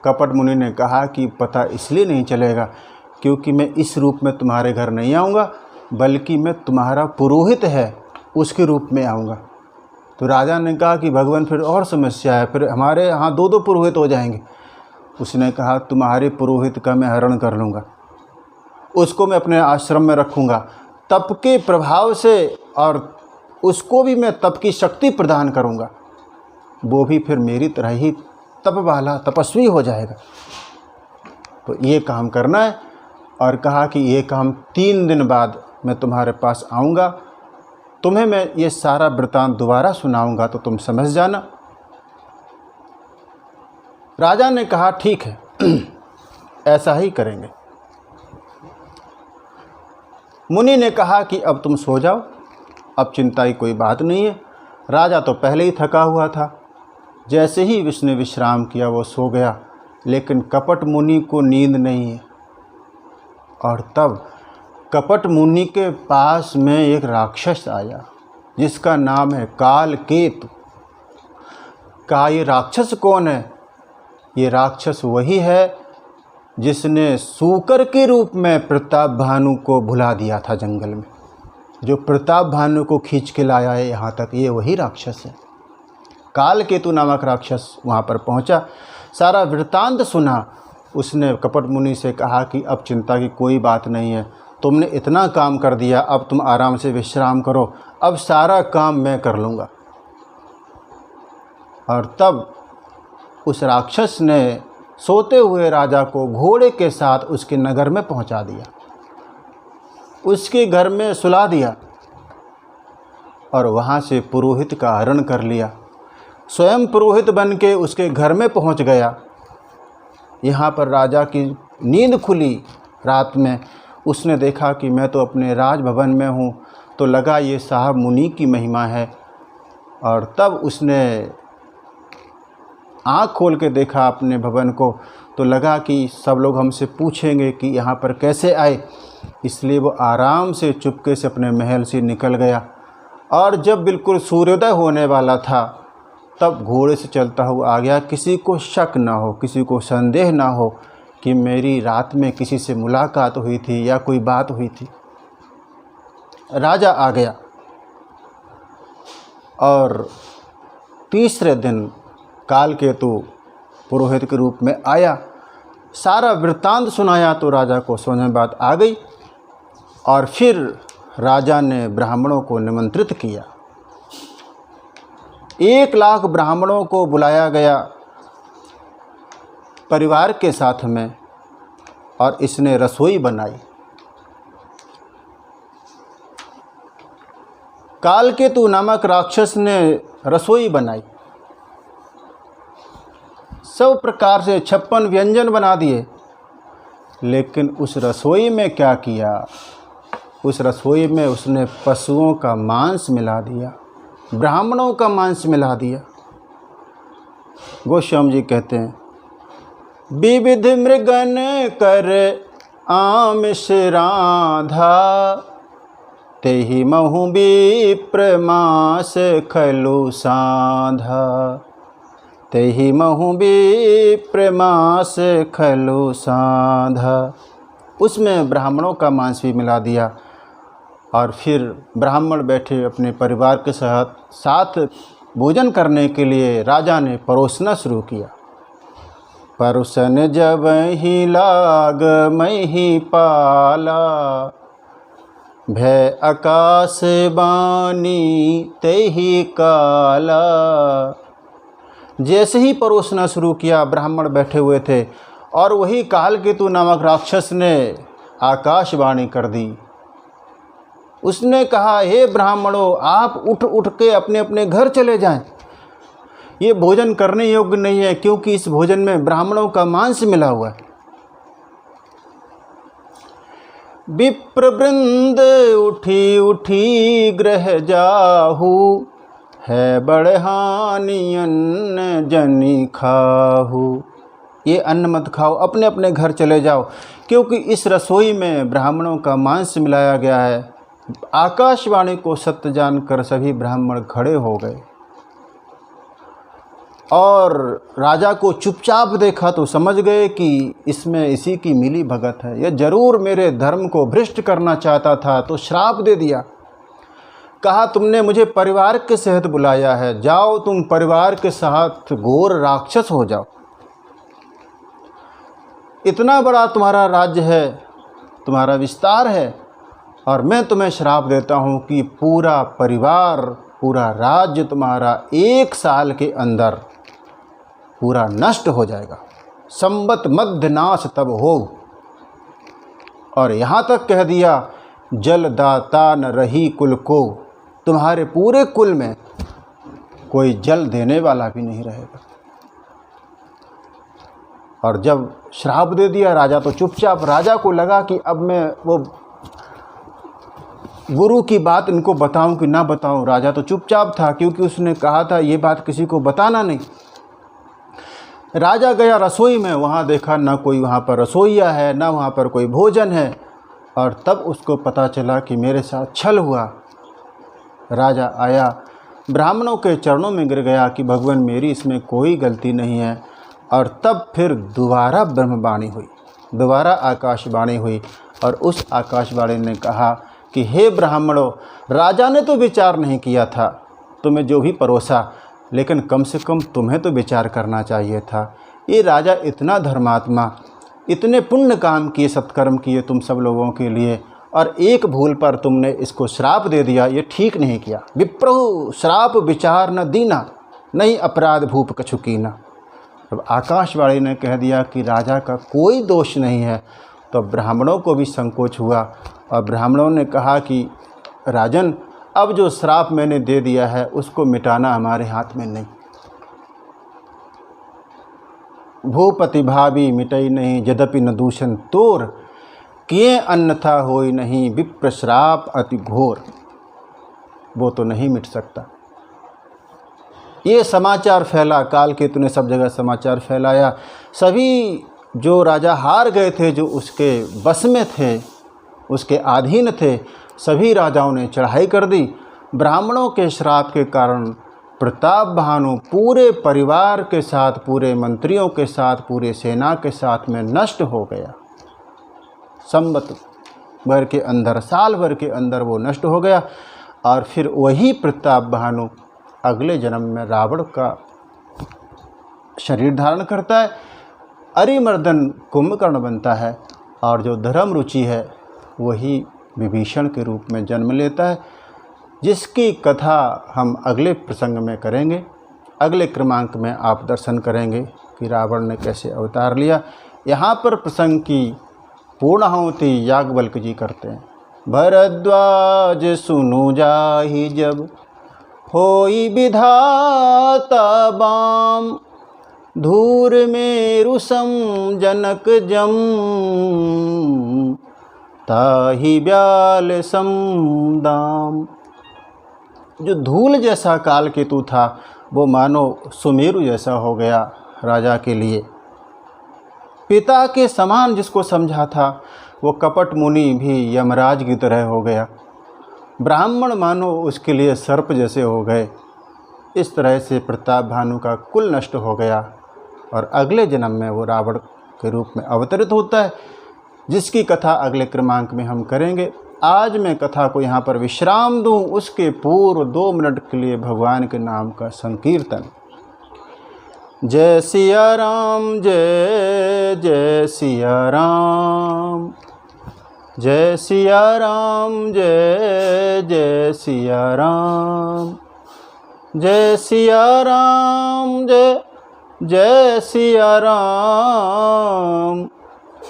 कपट मुनि ने कहा कि पता इसलिए नहीं चलेगा क्योंकि मैं इस रूप में तुम्हारे घर नहीं आऊँगा, बल्कि मैं तुम्हारा पुरोहित है उसके रूप में आऊँगा। तो राजा ने कहा कि भगवान फिर और समस्या है, फिर हमारे यहाँ 2-2 पुरोहित हो जाएंगे। उसने कहा तुम्हारे पुरोहित का मैं हरण कर लूँगा, उसको मैं अपने आश्रम में रखूँगा तप के प्रभाव से, और उसको भी मैं तप की शक्ति प्रदान करूँगा, वो भी फिर मेरी तरह ही तप वाला तपस्वी हो जाएगा। तो ये काम करना है। और कहा कि ये काम 3 दिन बाद मैं तुम्हारे पास आऊँगा, तुम्हें मैं ये सारा वृतांत दोबारा सुनाऊँगा तो तुम समझ जाना। राजा ने कहा ठीक है ऐसा ही करेंगे। मुनि ने कहा कि अब तुम सो जाओ, अब चिंता की कोई बात नहीं है। राजा तो पहले ही थका हुआ था, जैसे ही उसने विश्राम किया वो सो गया, लेकिन कपट मुनि को नींद नहीं है। और तब कपट मुनि के पास में एक राक्षस आया जिसका नाम है कालकेतु। कहा ये राक्षस कौन है? ये राक्षस वही है जिसने सूकर के रूप में प्रताप भानु को भुला दिया था जंगल में, जो प्रताप भानु को खींच के लाया है यहाँ तक, ये वही राक्षस है। कालकेतु नामक राक्षस वहाँ पर पहुँचा, सारा वृत्तांत सुना। उसने कपट मुनि से कहा कि अब चिंता की कोई बात नहीं है, तुमने इतना काम कर दिया, अब तुम आराम से विश्राम करो, अब सारा काम मैं कर लूँगा। और तब उस राक्षस ने सोते हुए राजा को घोड़े के साथ उसके नगर में पहुंचा दिया, उसके घर में सुला दिया और वहां से पुरोहित का हरण कर लिया। स्वयं पुरोहित बन के उसके घर में पहुंच गया। यहाँ पर राजा की नींद खुली रात में, उसने देखा कि मैं तो अपने राजभवन में हूँ, तो लगा ये साहब मुनि की महिमा है। और तब उसने आँख खोल के देखा अपने भवन को, तो लगा कि सब लोग हमसे पूछेंगे कि यहाँ पर कैसे आए, इसलिए वो आराम से चुपके से अपने महल से निकल गया। और जब बिल्कुल सूर्योदय होने वाला था तब घोड़े से चलता हुआ आ गया, किसी को शक ना हो, किसी को संदेह ना हो कि मेरी रात में किसी से मुलाकात हुई थी या कोई बात हुई थी। राजा आ गया और तीसरे दिन कालकेतु पुरोहित के रूप में आया, सारा वृत्तांत सुनाया तो राजा को समझ में बात आ गई। और फिर राजा ने ब्राह्मणों को निमंत्रित किया, 1,00,000 ब्राह्मणों को बुलाया गया परिवार के साथ में, और इसने रसोई बनाई। कालकेतु नामक राक्षस ने रसोई बनाई, सब प्रकार से 56 व्यंजन बना दिए। लेकिन उस रसोई में क्या किया? उस रसोई में उसने पशुओं का मांस मिला दिया, ब्राह्मणों का मांस मिला दिया। गोस्वामी जी कहते हैं, विविध मृगन कर आमिष राधा, तेहि महु विप्र मास खलु साधा, तेहि महु विप्र मास खलु साधा। उसमें ब्राह्मणों का मांस भी मिला दिया और फिर ब्राह्मण बैठे अपने परिवार के साथ भोजन करने के लिए राजा ने परोसना शुरू किया। परोसन जब ही लाग मही पाला, भय आकाश बानी तेहि काला। जैसे ही परोसना शुरू किया, ब्राह्मण बैठे हुए थे और वही कालकेतु नामक राक्षस ने आकाशवाणी कर दी। उसने कहा, हे ब्राह्मणों, आप उठ के अपने अपने घर चले जाएं। ये भोजन करने योग्य नहीं है, क्योंकि इस भोजन में ब्राह्मणों का मांस मिला हुआ है। विप्र वृंद उठी उठी ग्रह जाहू, है बड़ हानि अन्न जनि खाहू। ये अन्न मत खाओ, अपने अपने घर चले जाओ, क्योंकि इस रसोई में ब्राह्मणों का मांस मिलाया गया है। आकाशवाणी को सत्य जानकर सभी ब्राह्मण खड़े हो गए और राजा को चुपचाप देखा तो समझ गए कि इसमें इसी की मिली भगत है। यह जरूर मेरे धर्म को भ्रष्ट करना चाहता था, तो श्राप दे दिया। कहा, तुमने मुझे परिवार के सहित बुलाया है, जाओ तुम परिवार के साथ घोर राक्षस हो जाओ। इतना बड़ा तुम्हारा राज्य है, तुम्हारा विस्तार है, और मैं तुम्हें श्राप देता हूँ कि पूरा परिवार, पूरा राज्य तुम्हारा 1 साल के अंदर पूरा नष्ट हो जाएगा। संबत मध्य नाश तब हो। और यहाँ तक कह दिया, जल दाता न रही कुल को। तुम्हारे पूरे कुल में कोई जल देने वाला भी नहीं रहेगा। और जब श्राप दे दिया राजा, तो चुपचाप, राजा को लगा कि अब मैं वो गुरु की बात इनको बताऊं कि ना बताऊं। राजा तो चुपचाप था, क्योंकि उसने कहा था ये बात किसी को बताना नहीं। राजा गया रसोई में, वहाँ देखा ना कोई वहाँ पर रसोइया है, ना वहाँ पर कोई भोजन है। और तब उसको पता चला कि मेरे साथ छल हुआ। राजा आया, ब्राह्मणों के चरणों में गिर गया कि भगवान, मेरी इसमें कोई गलती नहीं है। और तब फिर दोबारा ब्रह्मवाणी हुई, दोबारा आकाशवाणी हुई, और उस आकाशवाणी ने कहा कि हे ब्राह्मणों, राजा ने तो विचार नहीं किया था, तुम्हें जो भी परोसा, लेकिन कम से कम तुम्हें तो विचार करना चाहिए था। ये राजा इतना धर्मात्मा, इतने पुण्य काम किए, सत्कर्म किए तुम सब लोगों के लिए, और एक भूल पर तुमने इसको श्राप दे दिया, ये ठीक नहीं किया। विप्रहु श्राप विचार न दीना, नहीं अपराध भूप कछु कीना। अब आकाशवाणी ने कह दिया कि राजा का कोई दोष नहीं है, तो ब्राह्मणों को भी संकोच हुआ, और ब्राह्मणों ने कहा कि राजन, अब जो श्राप मैंने दे दिया है उसको मिटाना हमारे हाथ में नहीं। भूपति भावी मिटई नहीं, यद्यपि न दूषण तोर, किए अन्यथा होई नहीं, विप्र श्राप अति घोर। वो तो नहीं मिट सकता। ये समाचार फैला, कालकेतु ने सब जगह समाचार फैलाया। सभी जो राजा हार गए थे, जो उसके बस में थे, उसके अधीन थे, सभी राजाओं ने चढ़ाई कर दी। ब्राह्मणों के श्राप के कारण प्रताप भानु पूरे परिवार के साथ, पूरे मंत्रियों के साथ, पूरे सेना के साथ में नष्ट हो गया। संवत भर के अंदर, साल भर के अंदर वो नष्ट हो गया। और फिर वही प्रताप भानु अगले जन्म में रावण का शरीर धारण करता है, अरिमर्दन कुंभकर्ण बनता है, और जो धर्म रुचि है वही विभीषण के रूप में जन्म लेता है, जिसकी कथा हम अगले प्रसंग में करेंगे। अगले क्रमांक में आप दर्शन करेंगे कि रावण ने कैसे अवतार लिया। यहाँ पर प्रसंग की पूर्णाहुति याज्ञवल्क्य जी करते हैं। भरद्वाज सुनु जाहि जब, होई विधाता बाम, धूर मेरु सम जनक जम, ताहि ब्याल सम दाम। जो धूल जैसा कालकेतु था, वो मानो सुमेरु जैसा हो गया राजा के लिए। पिता के समान जिसको समझा था, वो कपट मुनि भी यमराज की तरह हो गया। ब्राह्मण मानो उसके लिए सर्प जैसे हो गए। इस तरह से प्रताप भानु का कुल नष्ट हो गया और अगले जन्म में वो रावण के रूप में अवतरित होता है, जिसकी कथा अगले क्रमांक में हम करेंगे। आज मैं कथा को यहाँ पर विश्राम दूँ, उसके पूर्व 2 मिनट के लिए भगवान के नाम का संकीर्तन। जय सिया राम, जय जय सिया राम, जय सिया राम, जय जय सिया राम, जय सिया राम, जय जय सिया राम,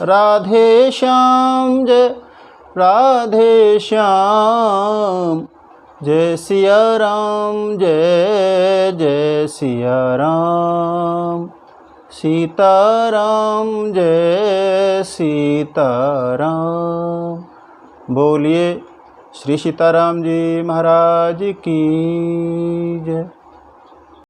राधे श्याम, जय राधे श्याम, जय सिया राम, जय जय सिया राम, सीताराम, जय सीताराम। बोलिए श्री सीताराम जी महाराज की जय।